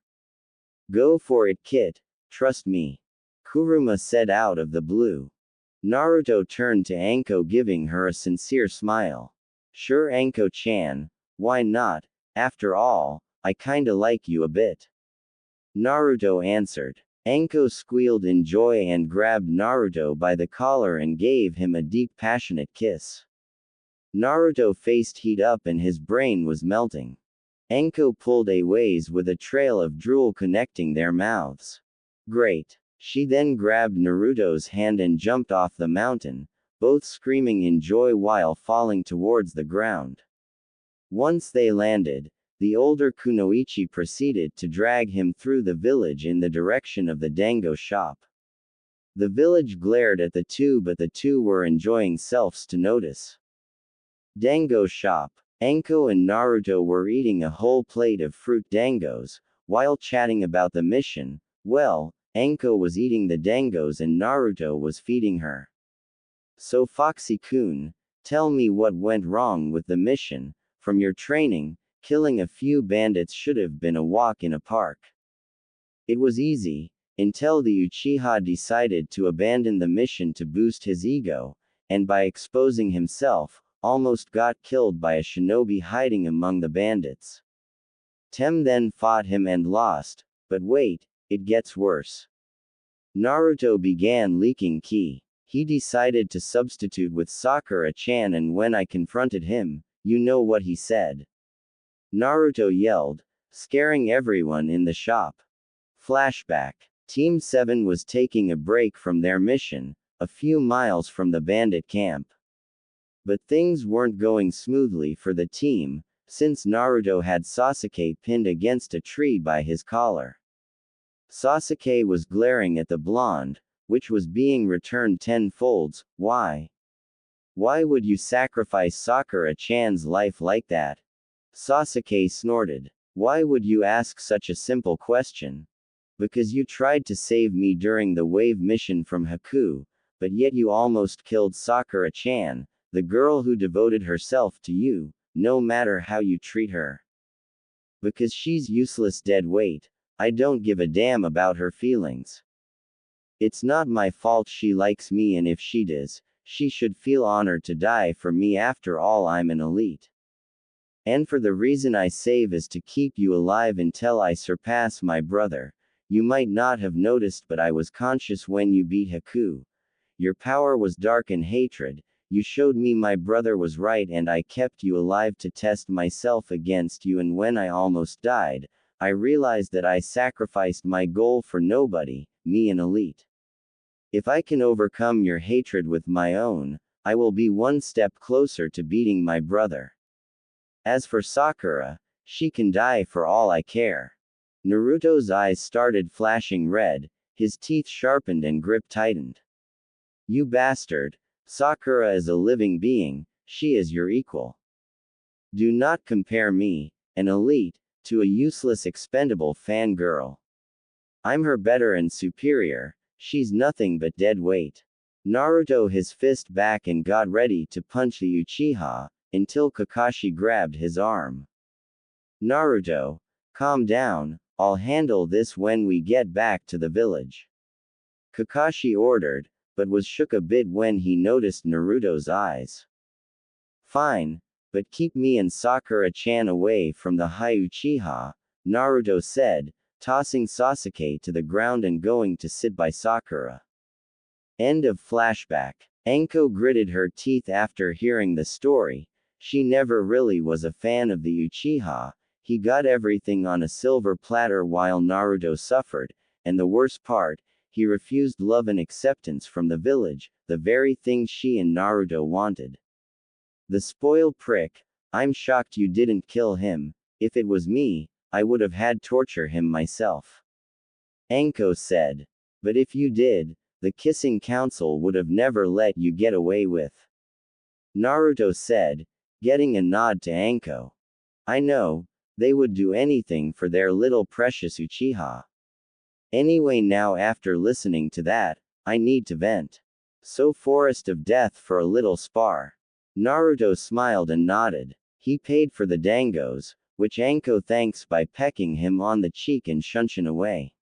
"Go for it, Kit. Trust me," Kuruma said out of the blue. Naruto turned to Anko, giving her a sincere smile. "Sure, Anko-chan, why not? After all, I kinda like you a bit," Naruto answered. Anko squealed in joy and grabbed Naruto by the collar and gave him a deep, passionate kiss. Naruto faced heat up and his brain was melting. Anko pulled a ways with a trail of drool connecting their mouths. "Great." She then grabbed Naruto's hand and jumped off the mountain, both screaming in joy while falling towards the ground. Once they landed, The older kunoichi proceeded to drag him through the village in the direction of the dango shop. The village glared at the two, but the two were enjoying selves to notice. Dango shop. Anko and Naruto were eating a whole plate of fruit dangos, while chatting about the mission. Well, Anko was eating the dangos and Naruto was feeding her. So Foxy-kun, tell me what went wrong with the mission. From your training, killing a few bandits should have been a walk in a park. It was easy, until the Uchiha decided to abandon the mission to boost his ego, and by exposing himself, almost got killed by a shinobi hiding among the bandits. Tem then fought him and lost, but wait, it gets worse. Naruto began leaking ki. He decided to substitute with Sakura-chan, and when I confronted him, you know what he said. Naruto yelled, scaring everyone in the shop. Flashback. Team 7 was taking a break from their mission, a few miles from the bandit camp. But things weren't going smoothly for the team, since Naruto had Sasuke pinned against a tree by his collar. Sasuke was glaring at the blonde, which was being returned tenfolds. Why? Why would you sacrifice Sakura-chan's life like that? Sasuke snorted. Why would you ask such a simple question? Because you tried to save me during the wave mission from Haku, but yet you almost killed Sakura-chan, the girl who devoted herself to you, no matter how you treat her. Because she's useless dead weight, I don't give a damn about her feelings. It's not my fault she likes me, and if she does, she should feel honored to die for me. After all, I'm an elite. And for the reason I save is to keep you alive until I surpass my brother. You might not have noticed, but I was conscious when you beat Haku. Your power was dark and hatred. You showed me my brother was right, and I kept you alive to test myself against you, and when I almost died, I realized that I sacrificed my goal for nobody, me an elite. If I can overcome your hatred with my own, I will be one step closer to beating my brother. As for Sakura, she can die for all I care. Naruto's eyes started flashing red, his teeth sharpened and grip tightened. You bastard! Sakura is a living being, she is your equal. Do not compare me, an elite, to a useless expendable fangirl. I'm her better and superior, she's nothing but dead weight. Naruto his fist back and got ready to punch the Uchiha, until Kakashi grabbed his arm. Naruto, calm down, I'll handle this when we get back to the village. Kakashi ordered, but was shook a bit when he noticed Naruto's eyes. Fine, but keep me and Sakura-chan away from the High Uchiha, Naruto said, tossing Sasuke to the ground and going to sit by Sakura. End of flashback. Anko gritted her teeth after hearing the story. She never really was a fan of the Uchiha. He got everything on a silver platter while Naruto suffered, and the worst part, he refused love and acceptance from the village, the very thing she and Naruto wanted. The spoiled prick, I'm shocked you didn't kill him. If it was me, I would have had torture him myself. Anko said. But if you did, the Kissing Council would have never let you get away with. Naruto said, getting a nod to Anko. I know, they would do anything for their little precious Uchiha. Anyway, now after listening to that, I need to vent. So Forest of Death for a little spar. Naruto smiled and nodded. He paid for the dangos, which Anko thanks by pecking him on the cheek and shunshin away.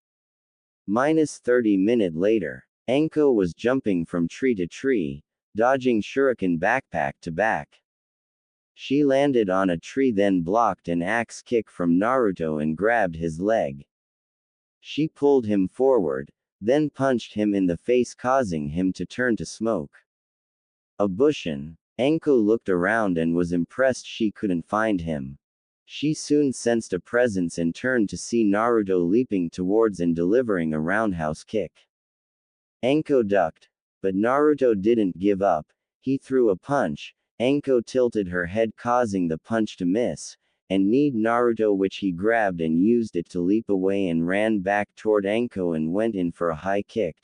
-30 minutes later. Anko was jumping from tree to tree, dodging shuriken backpack to back. She landed on a tree, then blocked an axe kick from Naruto and grabbed his leg. She pulled him forward, then punched him in the face, causing him to turn to smoke. A bushin. Anko looked around and was impressed she couldn't find him. She soon sensed a presence and turned to see Naruto leaping towards and delivering a roundhouse kick. Anko ducked, but Naruto didn't give up. He threw a punch. Anko tilted her head, causing the punch to miss, and need Naruto, which he grabbed and used it to leap away and ran back toward Anko and went in for a high kick.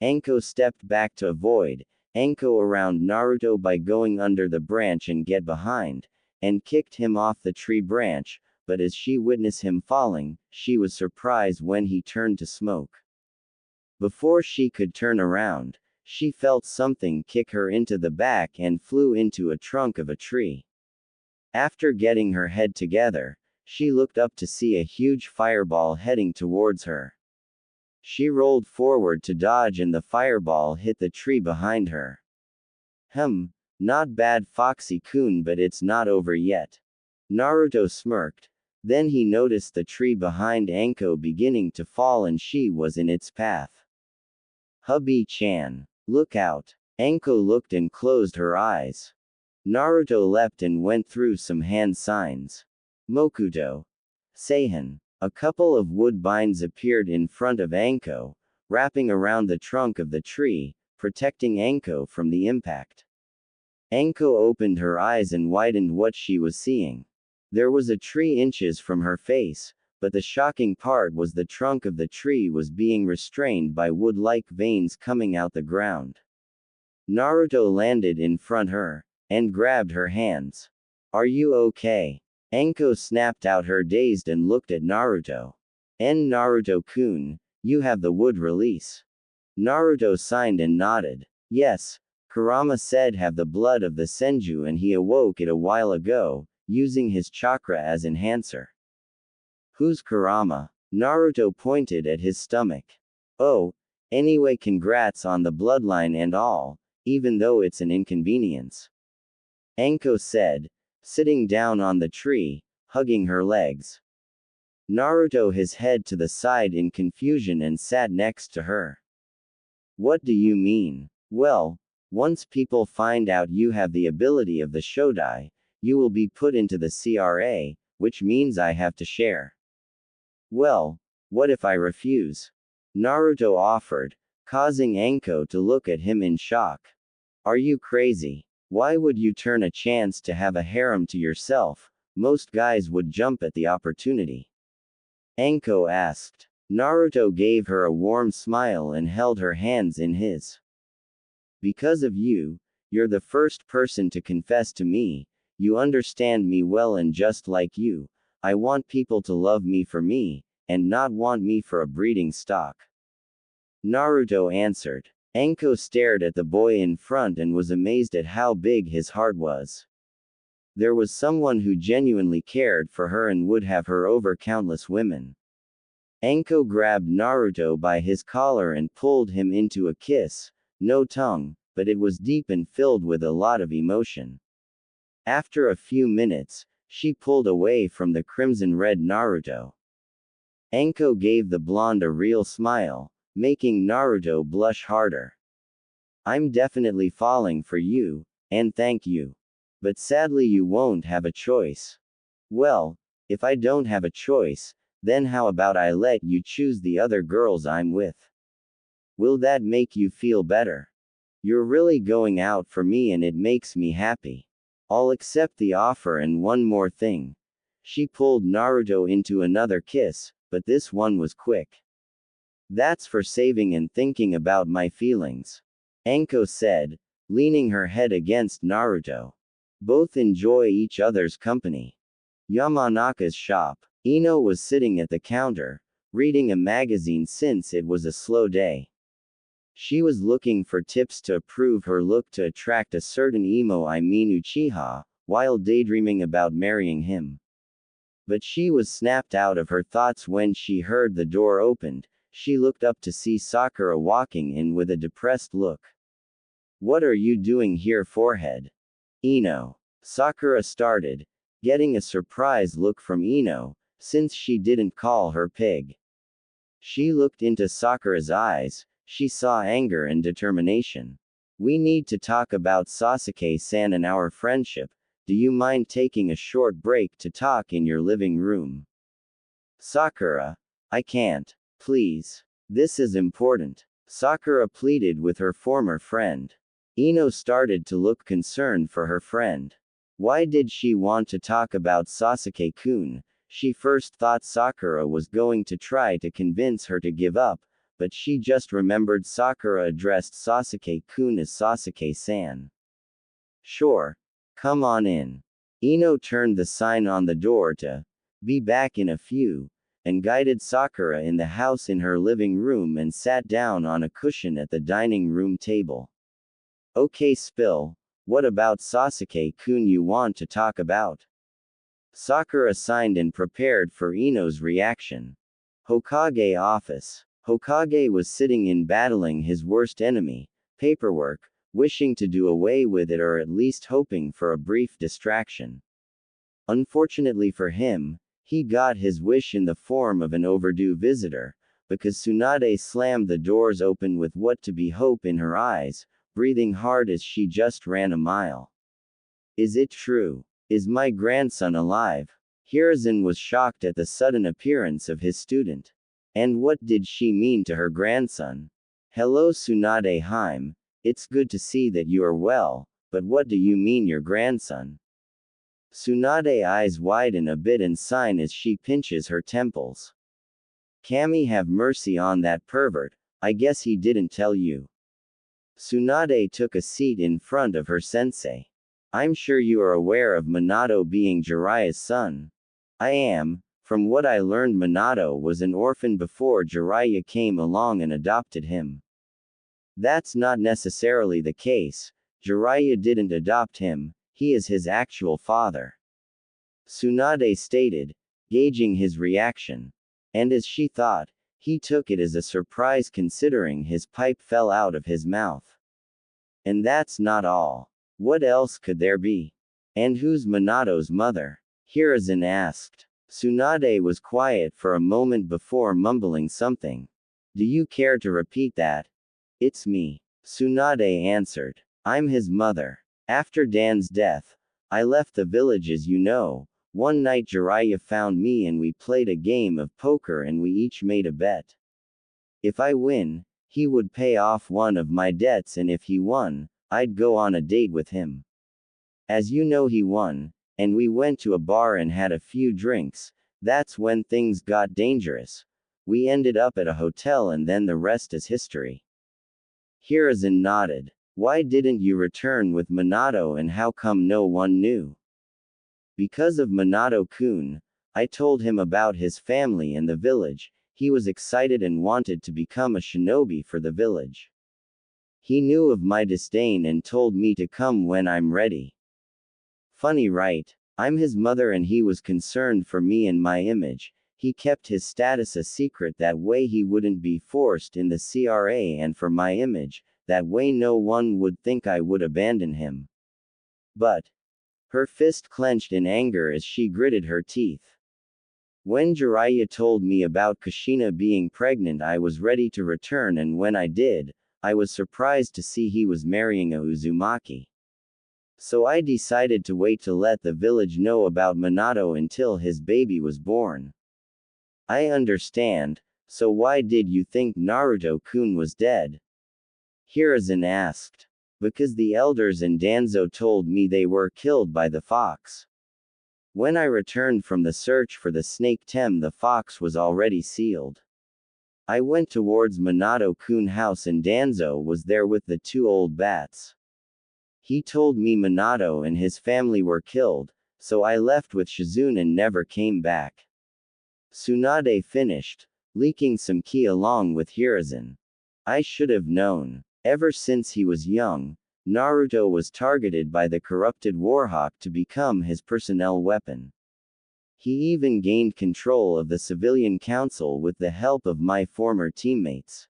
Anko stepped back to avoid Anko around Naruto by going under the branch and get behind, and kicked him off the tree branch, but as she witnessed him falling, she was surprised when he turned to smoke. Before she could turn around, she felt something kick her into the back and flew into a trunk of a tree. After getting her head together, she looked up to see a huge fireball heading towards her. She rolled forward to dodge and the fireball hit the tree behind her. Not bad, Foxy-kun, but it's not over yet. Naruto smirked. Then he noticed the tree behind Anko beginning to fall and she was in its path. Hubby-chan. Look out. Anko looked and closed her eyes. Naruto leapt and went through some hand signs. Mokuto. Seihan. A couple of woodbines appeared in front of Anko, wrapping around the trunk of the tree, protecting Anko from the impact. Anko opened her eyes and widened what she was seeing. There was a tree inches from her face, but the shocking part was the trunk of the tree was being restrained by wood-like veins coming out the ground. Naruto landed in front her, and grabbed her hands. Are you okay? Anko snapped out her dazed and looked at Naruto. Naruto-kun, you have the wood release. Naruto signed and nodded. Yes, Kurama said have the blood of the Senju and he awoke it a while ago, using his chakra as enhancer. Who's Kurama? Naruto pointed at his stomach. Oh, anyway, congrats on the bloodline and all, even though it's an inconvenience. Anko said, sitting down on the tree, hugging her legs. Naruto his head to the side in confusion and sat next to her. What do you mean? Well, once people find out you have the ability of the Shodai, you will be put into the CRA, which means I have to share. Well, what if I refuse? Naruto offered, causing Anko to look at him in shock. Are you crazy? Why would you turn a chance to have a harem to yourself? Most guys would jump at the opportunity. Anko asked. Naruto gave her a warm smile and held her hands in his. Because of you, you're the first person to confess to me, you understand me well, and just like you, I want people to love me for me, and not want me for a breeding stock. Naruto answered. Anko stared at the boy in front and was amazed at how big his heart was. There was someone who genuinely cared for her and would have her over countless women. Anko grabbed Naruto by his collar and pulled him into a kiss, no tongue, but it was deep and filled with a lot of emotion. After a few minutes, she pulled away from the crimson-red Naruto. Anko gave the blonde a real smile, making Naruto blush harder. I'm definitely falling for you, and thank you. But sadly you won't have a choice. Well, if I don't have a choice, then how about I let you choose the other girls I'm with? Will that make you feel better? You're really going out for me and it makes me happy. I'll accept the offer, and one more thing. She pulled Naruto into another kiss, but this one was quick. That's for saving and thinking about my feelings. Anko said, leaning her head against Naruto. Both enjoy each other's company. Yamanaka's shop. Ino was sitting at the counter, reading a magazine since it was a slow day. She was looking for tips to improve her look to attract a certain Uchiha, while daydreaming about marrying him. But she was snapped out of her thoughts when she heard the door opened. She looked up to see Sakura walking in with a depressed look. What are you doing here, forehead? Ino. Sakura started, getting a surprised look from Ino, since she didn't call her pig. She looked into Sakura's eyes, she saw anger and determination. We need to talk about Sasuke-san and our friendship. Do you mind taking a short break to talk in your living room? Sakura. I can't. Please. This is important. Sakura pleaded with her former friend. Ino started to look concerned for her friend. Why did she want to talk about Sasuke-kun? She first thought Sakura was going to try to convince her to give up, but she just remembered Sakura addressed Sasuke-kun as Sasuke-san. Sure. Come on in. Ino turned the sign on the door to be back in a few, and guided Sakura in the house in her living room and sat down on a cushion at the dining room table. Okay, Spill, what about Sasuke-kun you want to talk about? Sakura signed and prepared for Ino's reaction. Hokage office. Hokage was sitting in battling his worst enemy, paperwork, wishing to do away with it or at least hoping for a brief distraction. Unfortunately for him, he got his wish in the form of an overdue visitor, because Tsunade slammed the doors open with what to be hope in her eyes, breathing hard as she just ran a mile. Is it true? Is my grandson alive? Hiruzen was shocked at the sudden appearance of his student. And what did she mean to her grandson? Hello Tsunade Haim, it's good to see that you are well, but what do you mean your grandson? Tsunade eyes widen a bit and sign as she pinches her temples. Kami have mercy on that pervert, I guess he didn't tell you. Tsunade took a seat in front of her sensei. I'm sure you are aware of Minato being Jiraiya's son. I am. From what I learned, Minato was an orphan before Jiraiya came along and adopted him. That's not necessarily the case. Jiraiya didn't adopt him, he is his actual father. Tsunade stated, gauging his reaction. And as she thought, he took it as a surprise considering his pipe fell out of his mouth. And that's not all. What else could there be? And who's Minato's mother? Hiruzen asked. Tsunade was quiet for a moment before mumbling something. Do you care to repeat that? It's me. Tsunade answered. I'm his mother. After Dan's death, I left the village as you know. One night Jiraiya found me and we played a game of poker and we each made a bet. If I win, he would pay off one of my debts and if he won, I'd go on a date with him. As you know he won, and we went to a bar and had a few drinks. That's when things got dangerous. We ended up at a hotel and then the rest is history. Hiruzen nodded. Why didn't you return with Minato and how come no one knew? Because of Minato-kun, I told him about his family and the village. He was excited and wanted to become a shinobi for the village. He knew of my disdain and told me to come when I'm ready. Funny right? I'm his mother and he was concerned for me and my image. He kept his status a secret that way he wouldn't be forced in the CRA and for my image, that way no one would think I would abandon him. But, her fist clenched in anger as she gritted her teeth. When Jiraiya told me about Kushina being pregnant I was ready to return and when I did, I was surprised to see he was marrying a Uzumaki. So I decided to wait to let the village know about Minato until his baby was born. I understand, so why did you think Naruto-kun was dead? Hiruzen asked. Because the elders and Danzo told me they were killed by the fox. When I returned from the search for the snake Tem the fox was already sealed. I went towards Minato-kun house and Danzo was there with the two old bats. He told me Minato and his family were killed, so I left with Shizune and never came back. Tsunade finished, leaking some key along with Hiruzen. I should have known. Ever since he was young, Naruto was targeted by the corrupted Warhawk to become his personnel weapon. He even gained control of the civilian council with the help of my former teammates.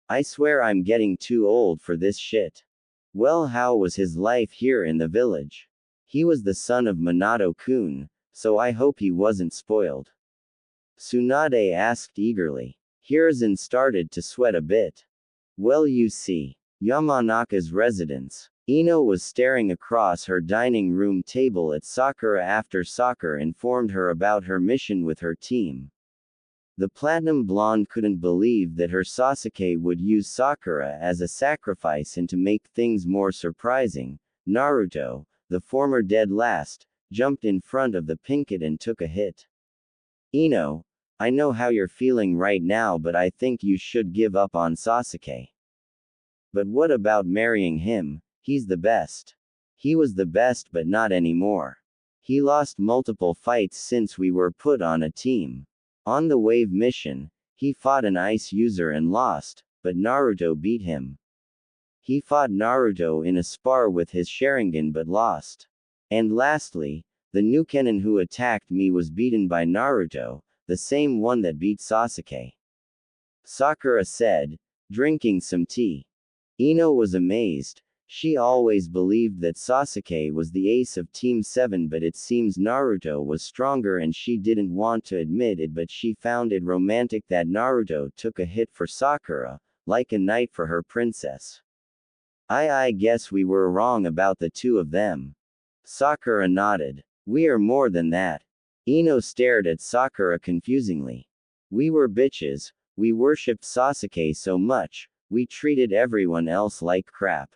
I swear I'm getting too old for this shit. Well, how was his life here in the village? He was the son of Minato-kun, so I hope he wasn't spoiled. Tsunade asked eagerly. Hiruzen started to sweat a bit. Well, you see, Yamanaka's residence. Ino was staring across her dining room table at Sakura after Sakura informed her about her mission with her team. The platinum blonde couldn't believe that her Sasuke would use Sakura as a sacrifice and to make things more surprising, Naruto, the former dead last, jumped in front of the Pinkett and took a hit. Ino, I know how you're feeling right now, but I think you should give up on Sasuke. But what about marrying him? He's the best. He was the best, but not anymore. He lost multiple fights since we were put on a team. On the wave mission, he fought an ice user and lost, but Naruto beat him. He fought Naruto in a spar with his Sharingan but lost. And lastly, the new Kennen who attacked me was beaten by Naruto, the same one that beat Sasuke. Sakura said, drinking some tea. Ino was amazed. She always believed that Sasuke was the ace of Team 7, but it seems Naruto was stronger and she didn't want to admit it, but she found it romantic that Naruto took a hit for Sakura, like a knight for her princess. I guess we were wrong about the two of them. Sakura nodded. We are more than that. Ino stared at Sakura confusingly. We were bitches, we worshipped Sasuke so much, we treated everyone else like crap.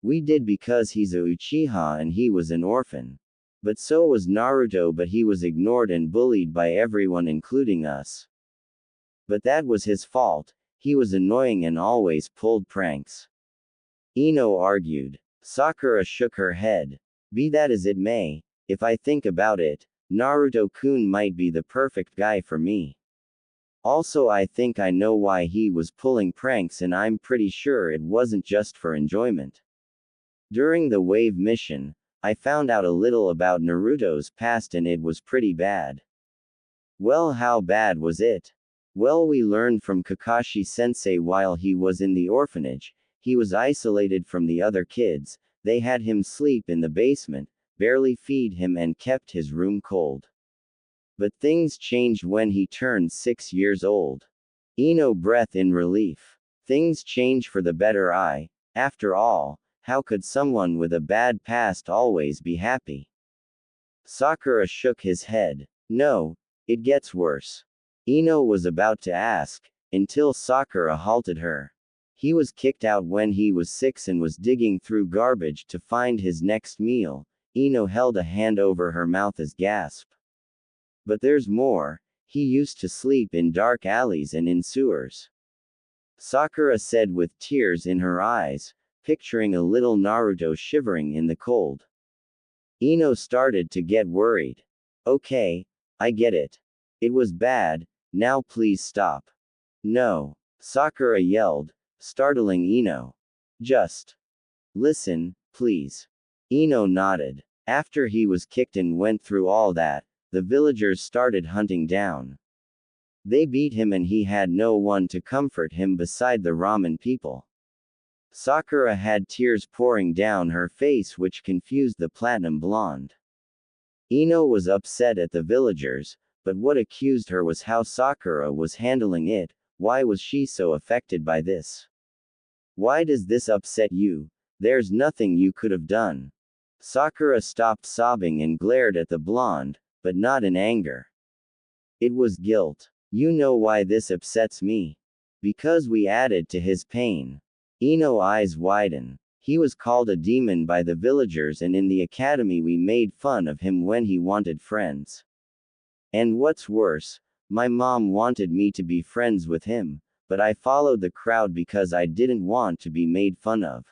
We did because he's a Uchiha and he was an orphan. But so was Naruto, but he was ignored and bullied by everyone including us. But that was his fault, he was annoying and always pulled pranks. Ino argued. Sakura shook her head. Be that as it may, if I think about it, Naruto-kun might be the perfect guy for me. Also, I think I know why he was pulling pranks, and I'm pretty sure it wasn't just for enjoyment. During the wave mission, I found out a little about Naruto's past and it was pretty bad. Well, how bad was it? Well, we learned from Kakashi-sensei while he was in the orphanage, he was isolated from the other kids, they had him sleep in the basement, barely feed him and kept his room cold. But things changed when he turned 6 years old. Ino breathed in relief. Things change for the better. After all, how could someone with a bad past always be happy? Sakura shook his head. No, it gets worse. Ino was about to ask, until Sakura halted her. He was kicked out when he was 6 and was digging through garbage to find his next meal. Ino held a hand over her mouth as gasp. But there's more, he used to sleep in dark alleys and in sewers. Sakura said with tears in her eyes, picturing a little Naruto shivering in the cold. Ino started to get worried. Okay, I get it. It was bad, now please stop. No, Sakura yelled, startling Ino. Just listen, please. Ino nodded. After he was kicked and went through all that, the villagers started hunting down. They beat him and he had no one to comfort him beside the ramen people. Sakura had tears pouring down her face which confused the platinum blonde. Ino was upset at the villagers, but what accused her was how Sakura was handling it. Why was she so affected by this? Why does this upset you? There's nothing you could have done. Sakura stopped sobbing and glared at the blonde, but not in anger. It was guilt. You know why this upsets me? Because we added to his pain. Ino's eyes widen. He was called a demon by the villagers and in the academy we made fun of him when he wanted friends. And what's worse, my mom wanted me to be friends with him, but I followed the crowd because I didn't want to be made fun of.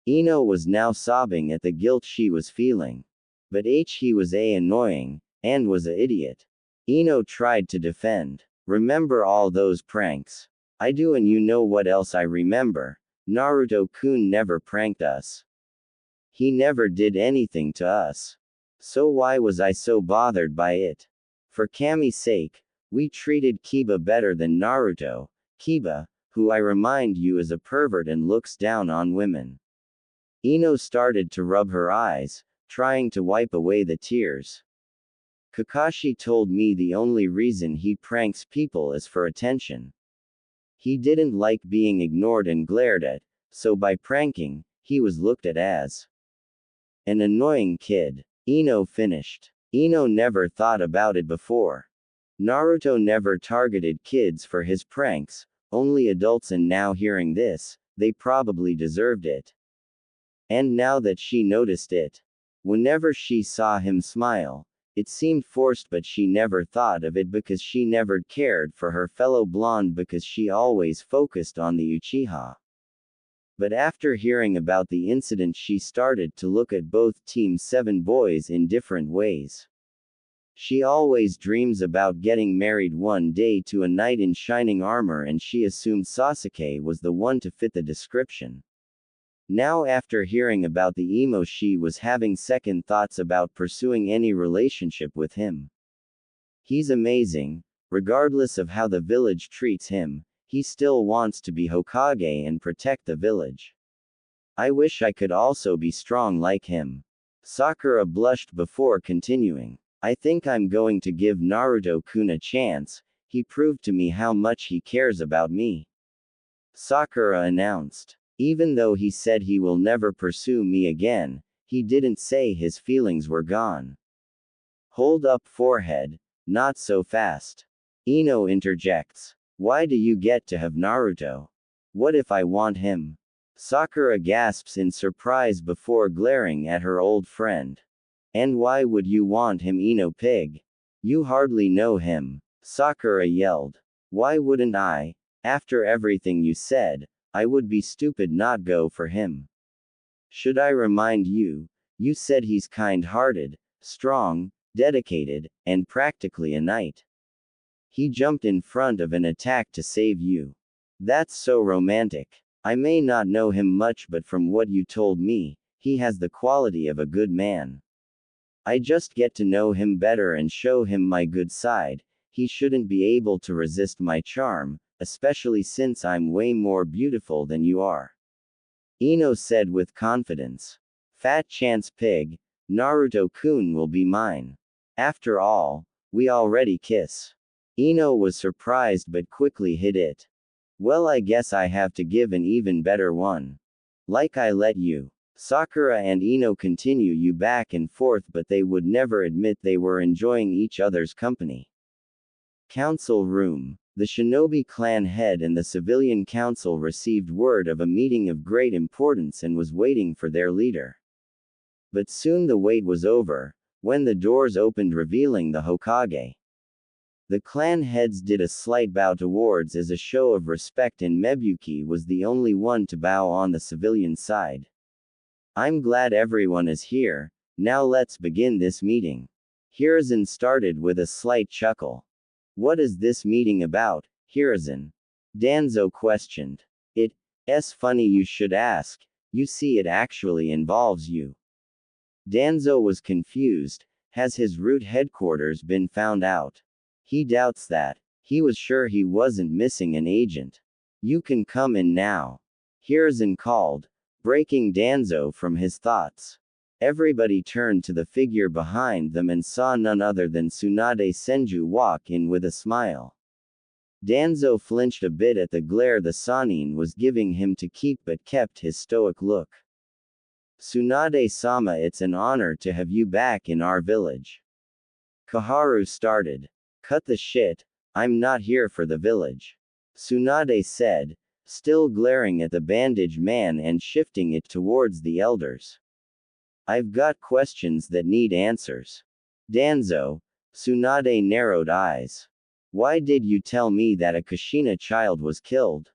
Ino was now sobbing at the guilt she was feeling. But he was annoying, and was a idiot. Ino tried to defend. Remember all those pranks? I do, and you know what else I remember? Naruto-kun never pranked us. He never did anything to us. So why was I so bothered by it? For Kami's sake, we treated Kiba better than Naruto. Kiba, who I remind you is a pervert and looks down on women. Ino started to rub her eyes, trying to wipe away the tears. Kakashi told me the only reason he pranks people is for attention. He didn't like being ignored and glared at, so by pranking, he was looked at as an annoying kid. Ino finished. Ino never thought about it before. Naruto never targeted kids for his pranks, only adults, and now hearing this, they probably deserved it. And now that she noticed it, whenever she saw him smile, it seemed forced, but she never thought of it because she never cared for her fellow blonde because she always focused on the Uchiha. But after hearing about the incident, she started to look at both Team 7 boys in different ways. She always dreams about getting married one day to a knight in shining armor, and she assumed Sasuke was the one to fit the description. Now, after hearing about the emo, she was having second thoughts about pursuing any relationship with him. He's amazing. Regardless of how the village treats him, he still wants to be Hokage and protect the village. I wish I could also be strong like him. Sakura blushed before continuing. I think I'm going to give Naruto-kun a chance. He proved to me how much he cares about me. Sakura announced. Even though he said he will never pursue me again, he didn't say his feelings were gone. Hold up, forehead. Not so fast. Ino interjects. Why do you get to have Naruto? What if I want him? Sakura gasps in surprise before glaring at her old friend. And why would you want him, Ino pig? You hardly know him. Sakura yelled. Why wouldn't I? After everything you said, I would be stupid not go for him. Should I remind you? You said he's kind-hearted, strong, dedicated, and practically a knight. He jumped in front of an attack to save you. That's so romantic. I may not know him much, but from what you told me, he has the quality of a good man. I just get to know him better and show him my good side. He shouldn't be able to resist my charm, especially since I'm way more beautiful than you are. Ino said with confidence. Fat chance pig, Naruto-kun will be mine. After all, we already kiss. Ino was surprised but quickly hid it. Well, I guess I have to give an even better one. Like I let you. Sakura and Ino continue you back and forth, but they would never admit they were enjoying each other's company. Council room. The Shinobi clan head and the civilian council received word of a meeting of great importance and was waiting for their leader. But soon the wait was over, when the doors opened revealing the Hokage. The clan heads did a slight bow towards as a show of respect, and Mebuki was the only one to bow on the civilian side. I'm glad everyone is here, now let's begin this meeting. Hiruzen started with a slight chuckle. What is this meeting about, Hiruzen? Danzo questioned. It's funny you should ask, you see it actually involves you. Danzo was confused. Has his root headquarters been found out? He doubts that. He was sure he wasn't missing an agent. You can come in now. Hiruzen called, breaking Danzo from his thoughts. Everybody turned to the figure behind them and saw none other than Tsunade Senju walk in with a smile. Danzo flinched a bit at the glare the Sannin was giving him to keep, but kept his stoic look. Tsunade-sama, it's an honor to have you back in our village. Koharu started. Cut the shit, I'm not here for the village. Tsunade said, still glaring at the bandaged man and shifting it towards the elders. I've got questions that need answers. Danzo. Tsunade narrowed eyes. Why did you tell me that a Kushina child was killed?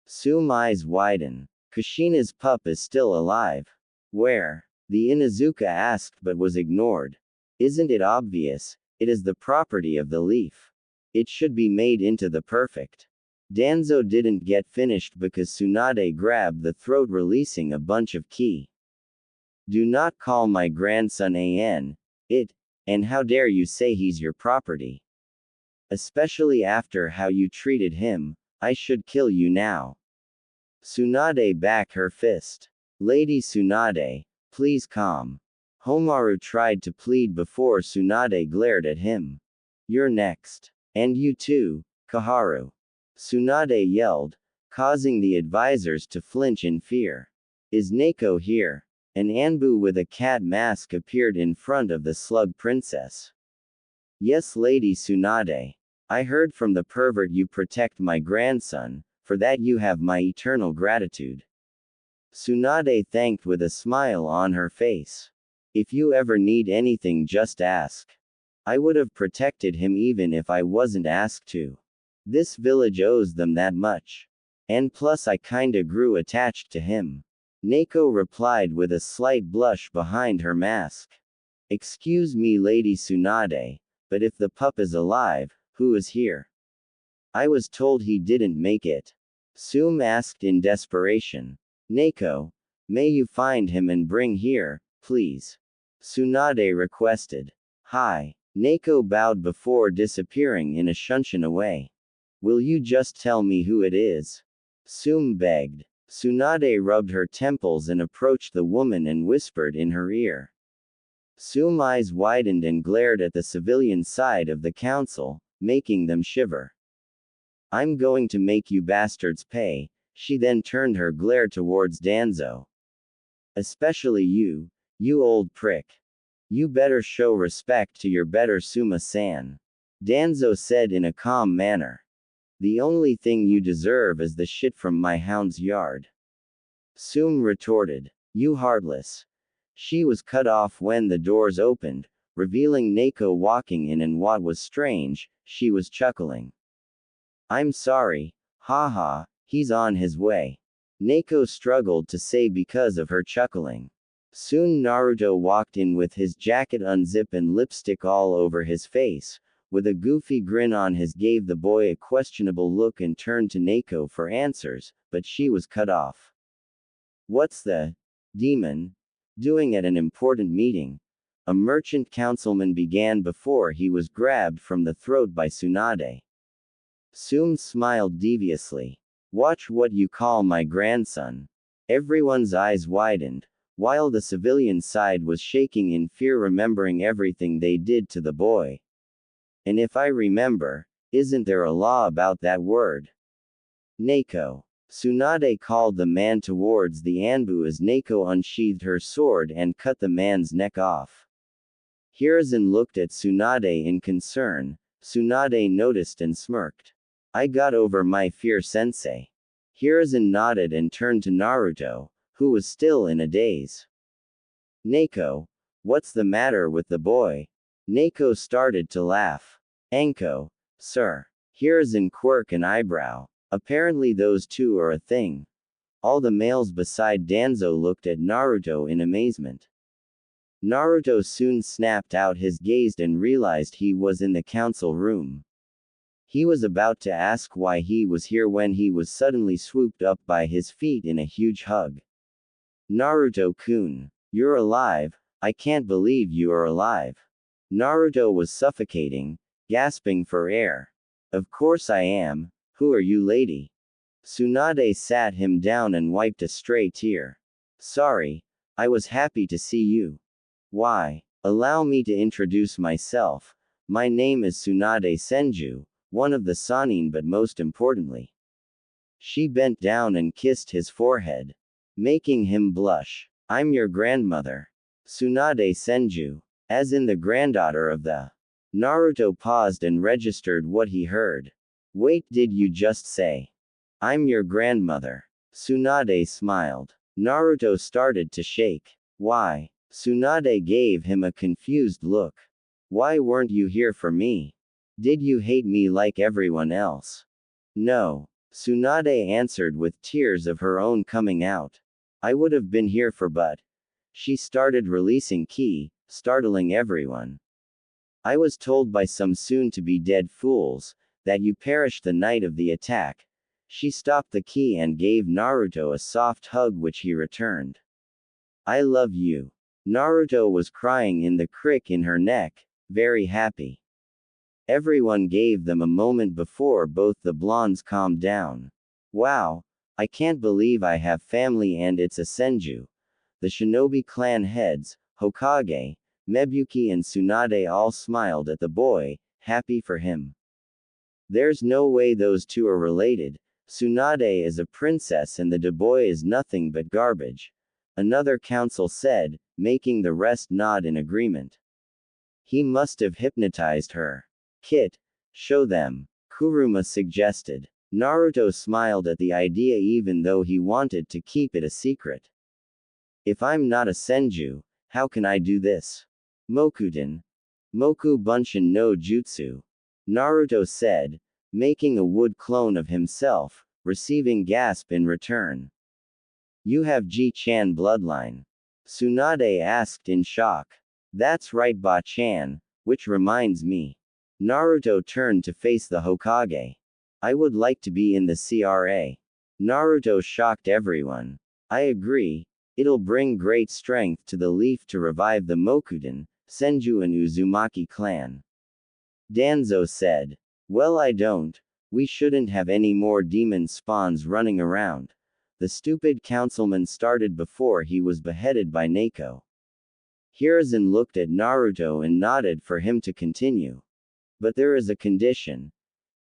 Tsu's eyes widen. Kushina's pup is still alive. Where? The Inuzuka asked but was ignored. Isn't it obvious? It is the property of the leaf. It should be made into the perfect. Danzo didn't get finished because Tsunade grabbed the throat, releasing a bunch of ki. Do not call my grandson it, and how dare you say he's your property? Especially after how you treated him, I should kill you now. Tsunade back her fist. Lady Tsunade, please calm. Homaru tried to plead before Tsunade glared at him. You're next. And you too, Koharu. Tsunade yelled, causing the advisors to flinch in fear. Is Neko here? An Anbu with a cat mask appeared in front of the slug princess. Yes, Lady Tsunade. I heard from the pervert you protect my grandson, for that you have my eternal gratitude. Tsunade thanked with a smile on her face. If you ever need anything, just ask. I would have protected him even if I wasn't asked to. This village owes them that much. And plus I kinda grew attached to him. Neko replied with a slight blush behind her mask. Excuse me, Lady Tsunade, but if the pup is alive, who is here? I was told he didn't make it. Sum asked in desperation. Neko, may you find him and bring here, please. Tsunade requested. Hi. Neko bowed before disappearing in a shunshin away. Will you just tell me who it is? Sum begged. Tsunade rubbed her temples and approached the woman and whispered in her ear. Sum's eyes widened and glared at the civilian side of the council, making them shiver. I'm going to make you bastards pay. She then turned her glare towards Danzo. Especially you, you old prick. You better show respect to your better Suma-san. Danzo said in a calm manner. The only thing you deserve is the shit from my hound's yard. Sum retorted. You heartless. She was cut off when the doors opened, revealing Neko walking in, and what was strange, she was chuckling. I'm sorry, haha, he's on his way. Neko struggled to say because of her chuckling. Soon Naruto walked in with his jacket unzipped and lipstick all over his face, with a goofy grin on his gave the boy a questionable look and turned to Neko for answers, but she was cut off. What's the demon doing at an important meeting? A merchant councilman began before he was grabbed from the throat by Tsunade. Sum smiled deviously. Watch what you call my grandson. Everyone's eyes widened, while the civilian side was shaking in fear, remembering everything they did to the boy. And if I remember, isn't there a law about that word? Neko. Tsunade called the man towards the Anbu as Neko unsheathed her sword and cut the man's neck off. Hiruzen looked at Tsunade in concern. Tsunade noticed and smirked. I got over my fear, sensei. Hiruzen nodded and turned to Naruto, who was still in a daze. Neko, what's the matter with the boy? Neko started to laugh. Anko, sir. Hiruzen quirked an eyebrow. Apparently those two are a thing. All the males beside Danzo looked at Naruto in amazement. Naruto soon snapped out his gaze and realized he was in the council room. He was about to ask why he was here when he was suddenly swooped up by his feet in a huge hug. Naruto-kun, you're alive, I can't believe you are alive. Naruto was suffocating, gasping for air. Of course I am, who are you, lady? Tsunade sat him down and wiped a stray tear. Sorry, I was happy to see you. Why? Allow me to introduce myself. My name is Tsunade Senju, one of the Sanin, but most importantly. She bent down and kissed his forehead, making him blush. I'm your grandmother. Tsunade Senju, as in the granddaughter of the. Naruto paused and registered what he heard. Wait, did you just say? I'm your grandmother. Tsunade smiled. Naruto started to shake. Why? Tsunade gave him a confused look. Why weren't you here for me? Did you hate me like everyone else? No. Tsunade answered with tears of her own coming out. I would have been here for but. She started releasing ki, startling everyone. I was told by some soon-to-be-dead fools, that you perished the night of the attack. She stopped the ki and gave Naruto a soft hug which he returned. I love you. Naruto was crying in the crick in her neck, very happy. Everyone gave them a moment before both the blondes calmed down. Wow, I can't believe I have family and it's a Senju. The shinobi clan heads, Hokage, Mebuki and Tsunade all smiled at the boy, happy for him. There's no way those two are related. Tsunade is a princess and the boy is nothing but garbage. Another council said, making the rest nod in agreement. He must have hypnotized her. Kit, show them. Kuruma suggested. Naruto smiled at the idea even though he wanted to keep it a secret. If I'm not a senju, how can I do this? Mokuten. Moku Bunshin no Jutsu. Naruto said, making a wood clone of himself, receiving gasp in return. You have Ji-chan bloodline. Tsunade asked in shock. That's right Ba-chan, which reminds me. Naruto turned to face the Hokage. I would like to be in the CRA. Naruto shocked everyone. I agree, it'll bring great strength to the leaf to revive the Mokuten, Senju and Uzumaki clan. Danzo said. Well I don't, we shouldn't have any more demon spawns running around. The stupid councilman started before he was beheaded by Neko. Hiruzen looked at Naruto and nodded for him to continue. But there is a condition.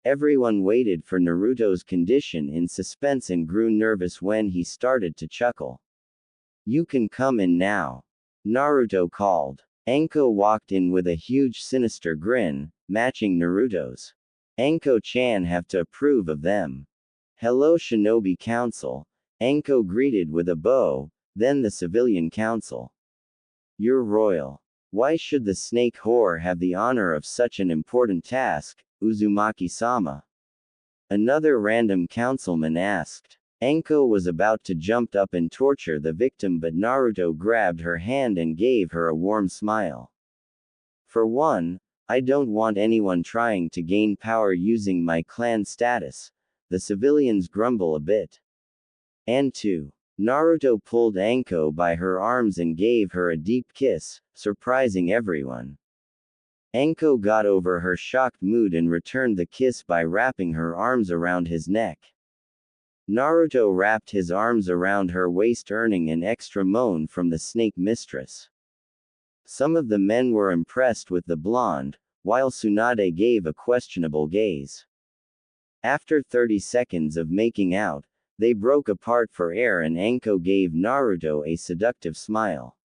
Everyone waited for Naruto's condition in suspense and grew nervous when he started to chuckle. You can come in now. Naruto called. Anko walked in with a huge sinister grin, matching Naruto's. Anko-chan have to approve of them. Hello Shinobi Council. Anko greeted with a bow, then the civilian council. You're royal. Why should the snake whore have the honor of such an important task, Uzumaki-sama? Another random councilman asked. Anko was about to jump up and torture the victim but Naruto grabbed her hand and gave her a warm smile. For one, I don't want anyone trying to gain power using my clan status. The civilians grumble a bit. And two, Naruto pulled Anko by her arms and gave her a deep kiss, surprising everyone. Anko got over her shocked mood and returned the kiss by wrapping her arms around his neck. Naruto wrapped his arms around her waist earning an extra moan from the snake mistress. Some of the men were impressed with the blonde, while Tsunade gave a questionable gaze. After 30 seconds of making out, they broke apart for air and Anko gave Naruto a seductive smile.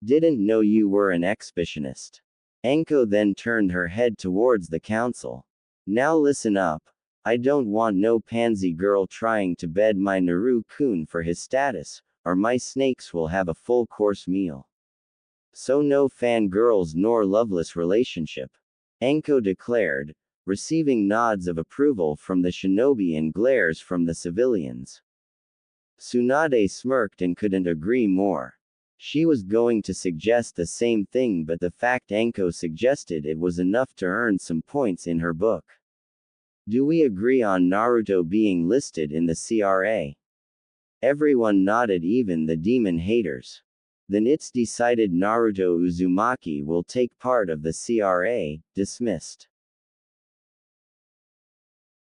Didn't know you were an exhibitionist. Anko then turned her head towards the council. Now listen up. I don't want no pansy girl trying to bed my Naru-kun for his status, or my snakes will have a full course meal. So no fangirls nor loveless relationship. Anko declared, receiving nods of approval from the shinobi and glares from the civilians. Tsunade smirked and couldn't agree more. She was going to suggest the same thing but the fact Anko suggested it was enough to earn some points in her book. Do we agree on Naruto being listed in the CRA? Everyone nodded, even the demon haters. Then it's decided Naruto Uzumaki will take part of the CRA, dismissed.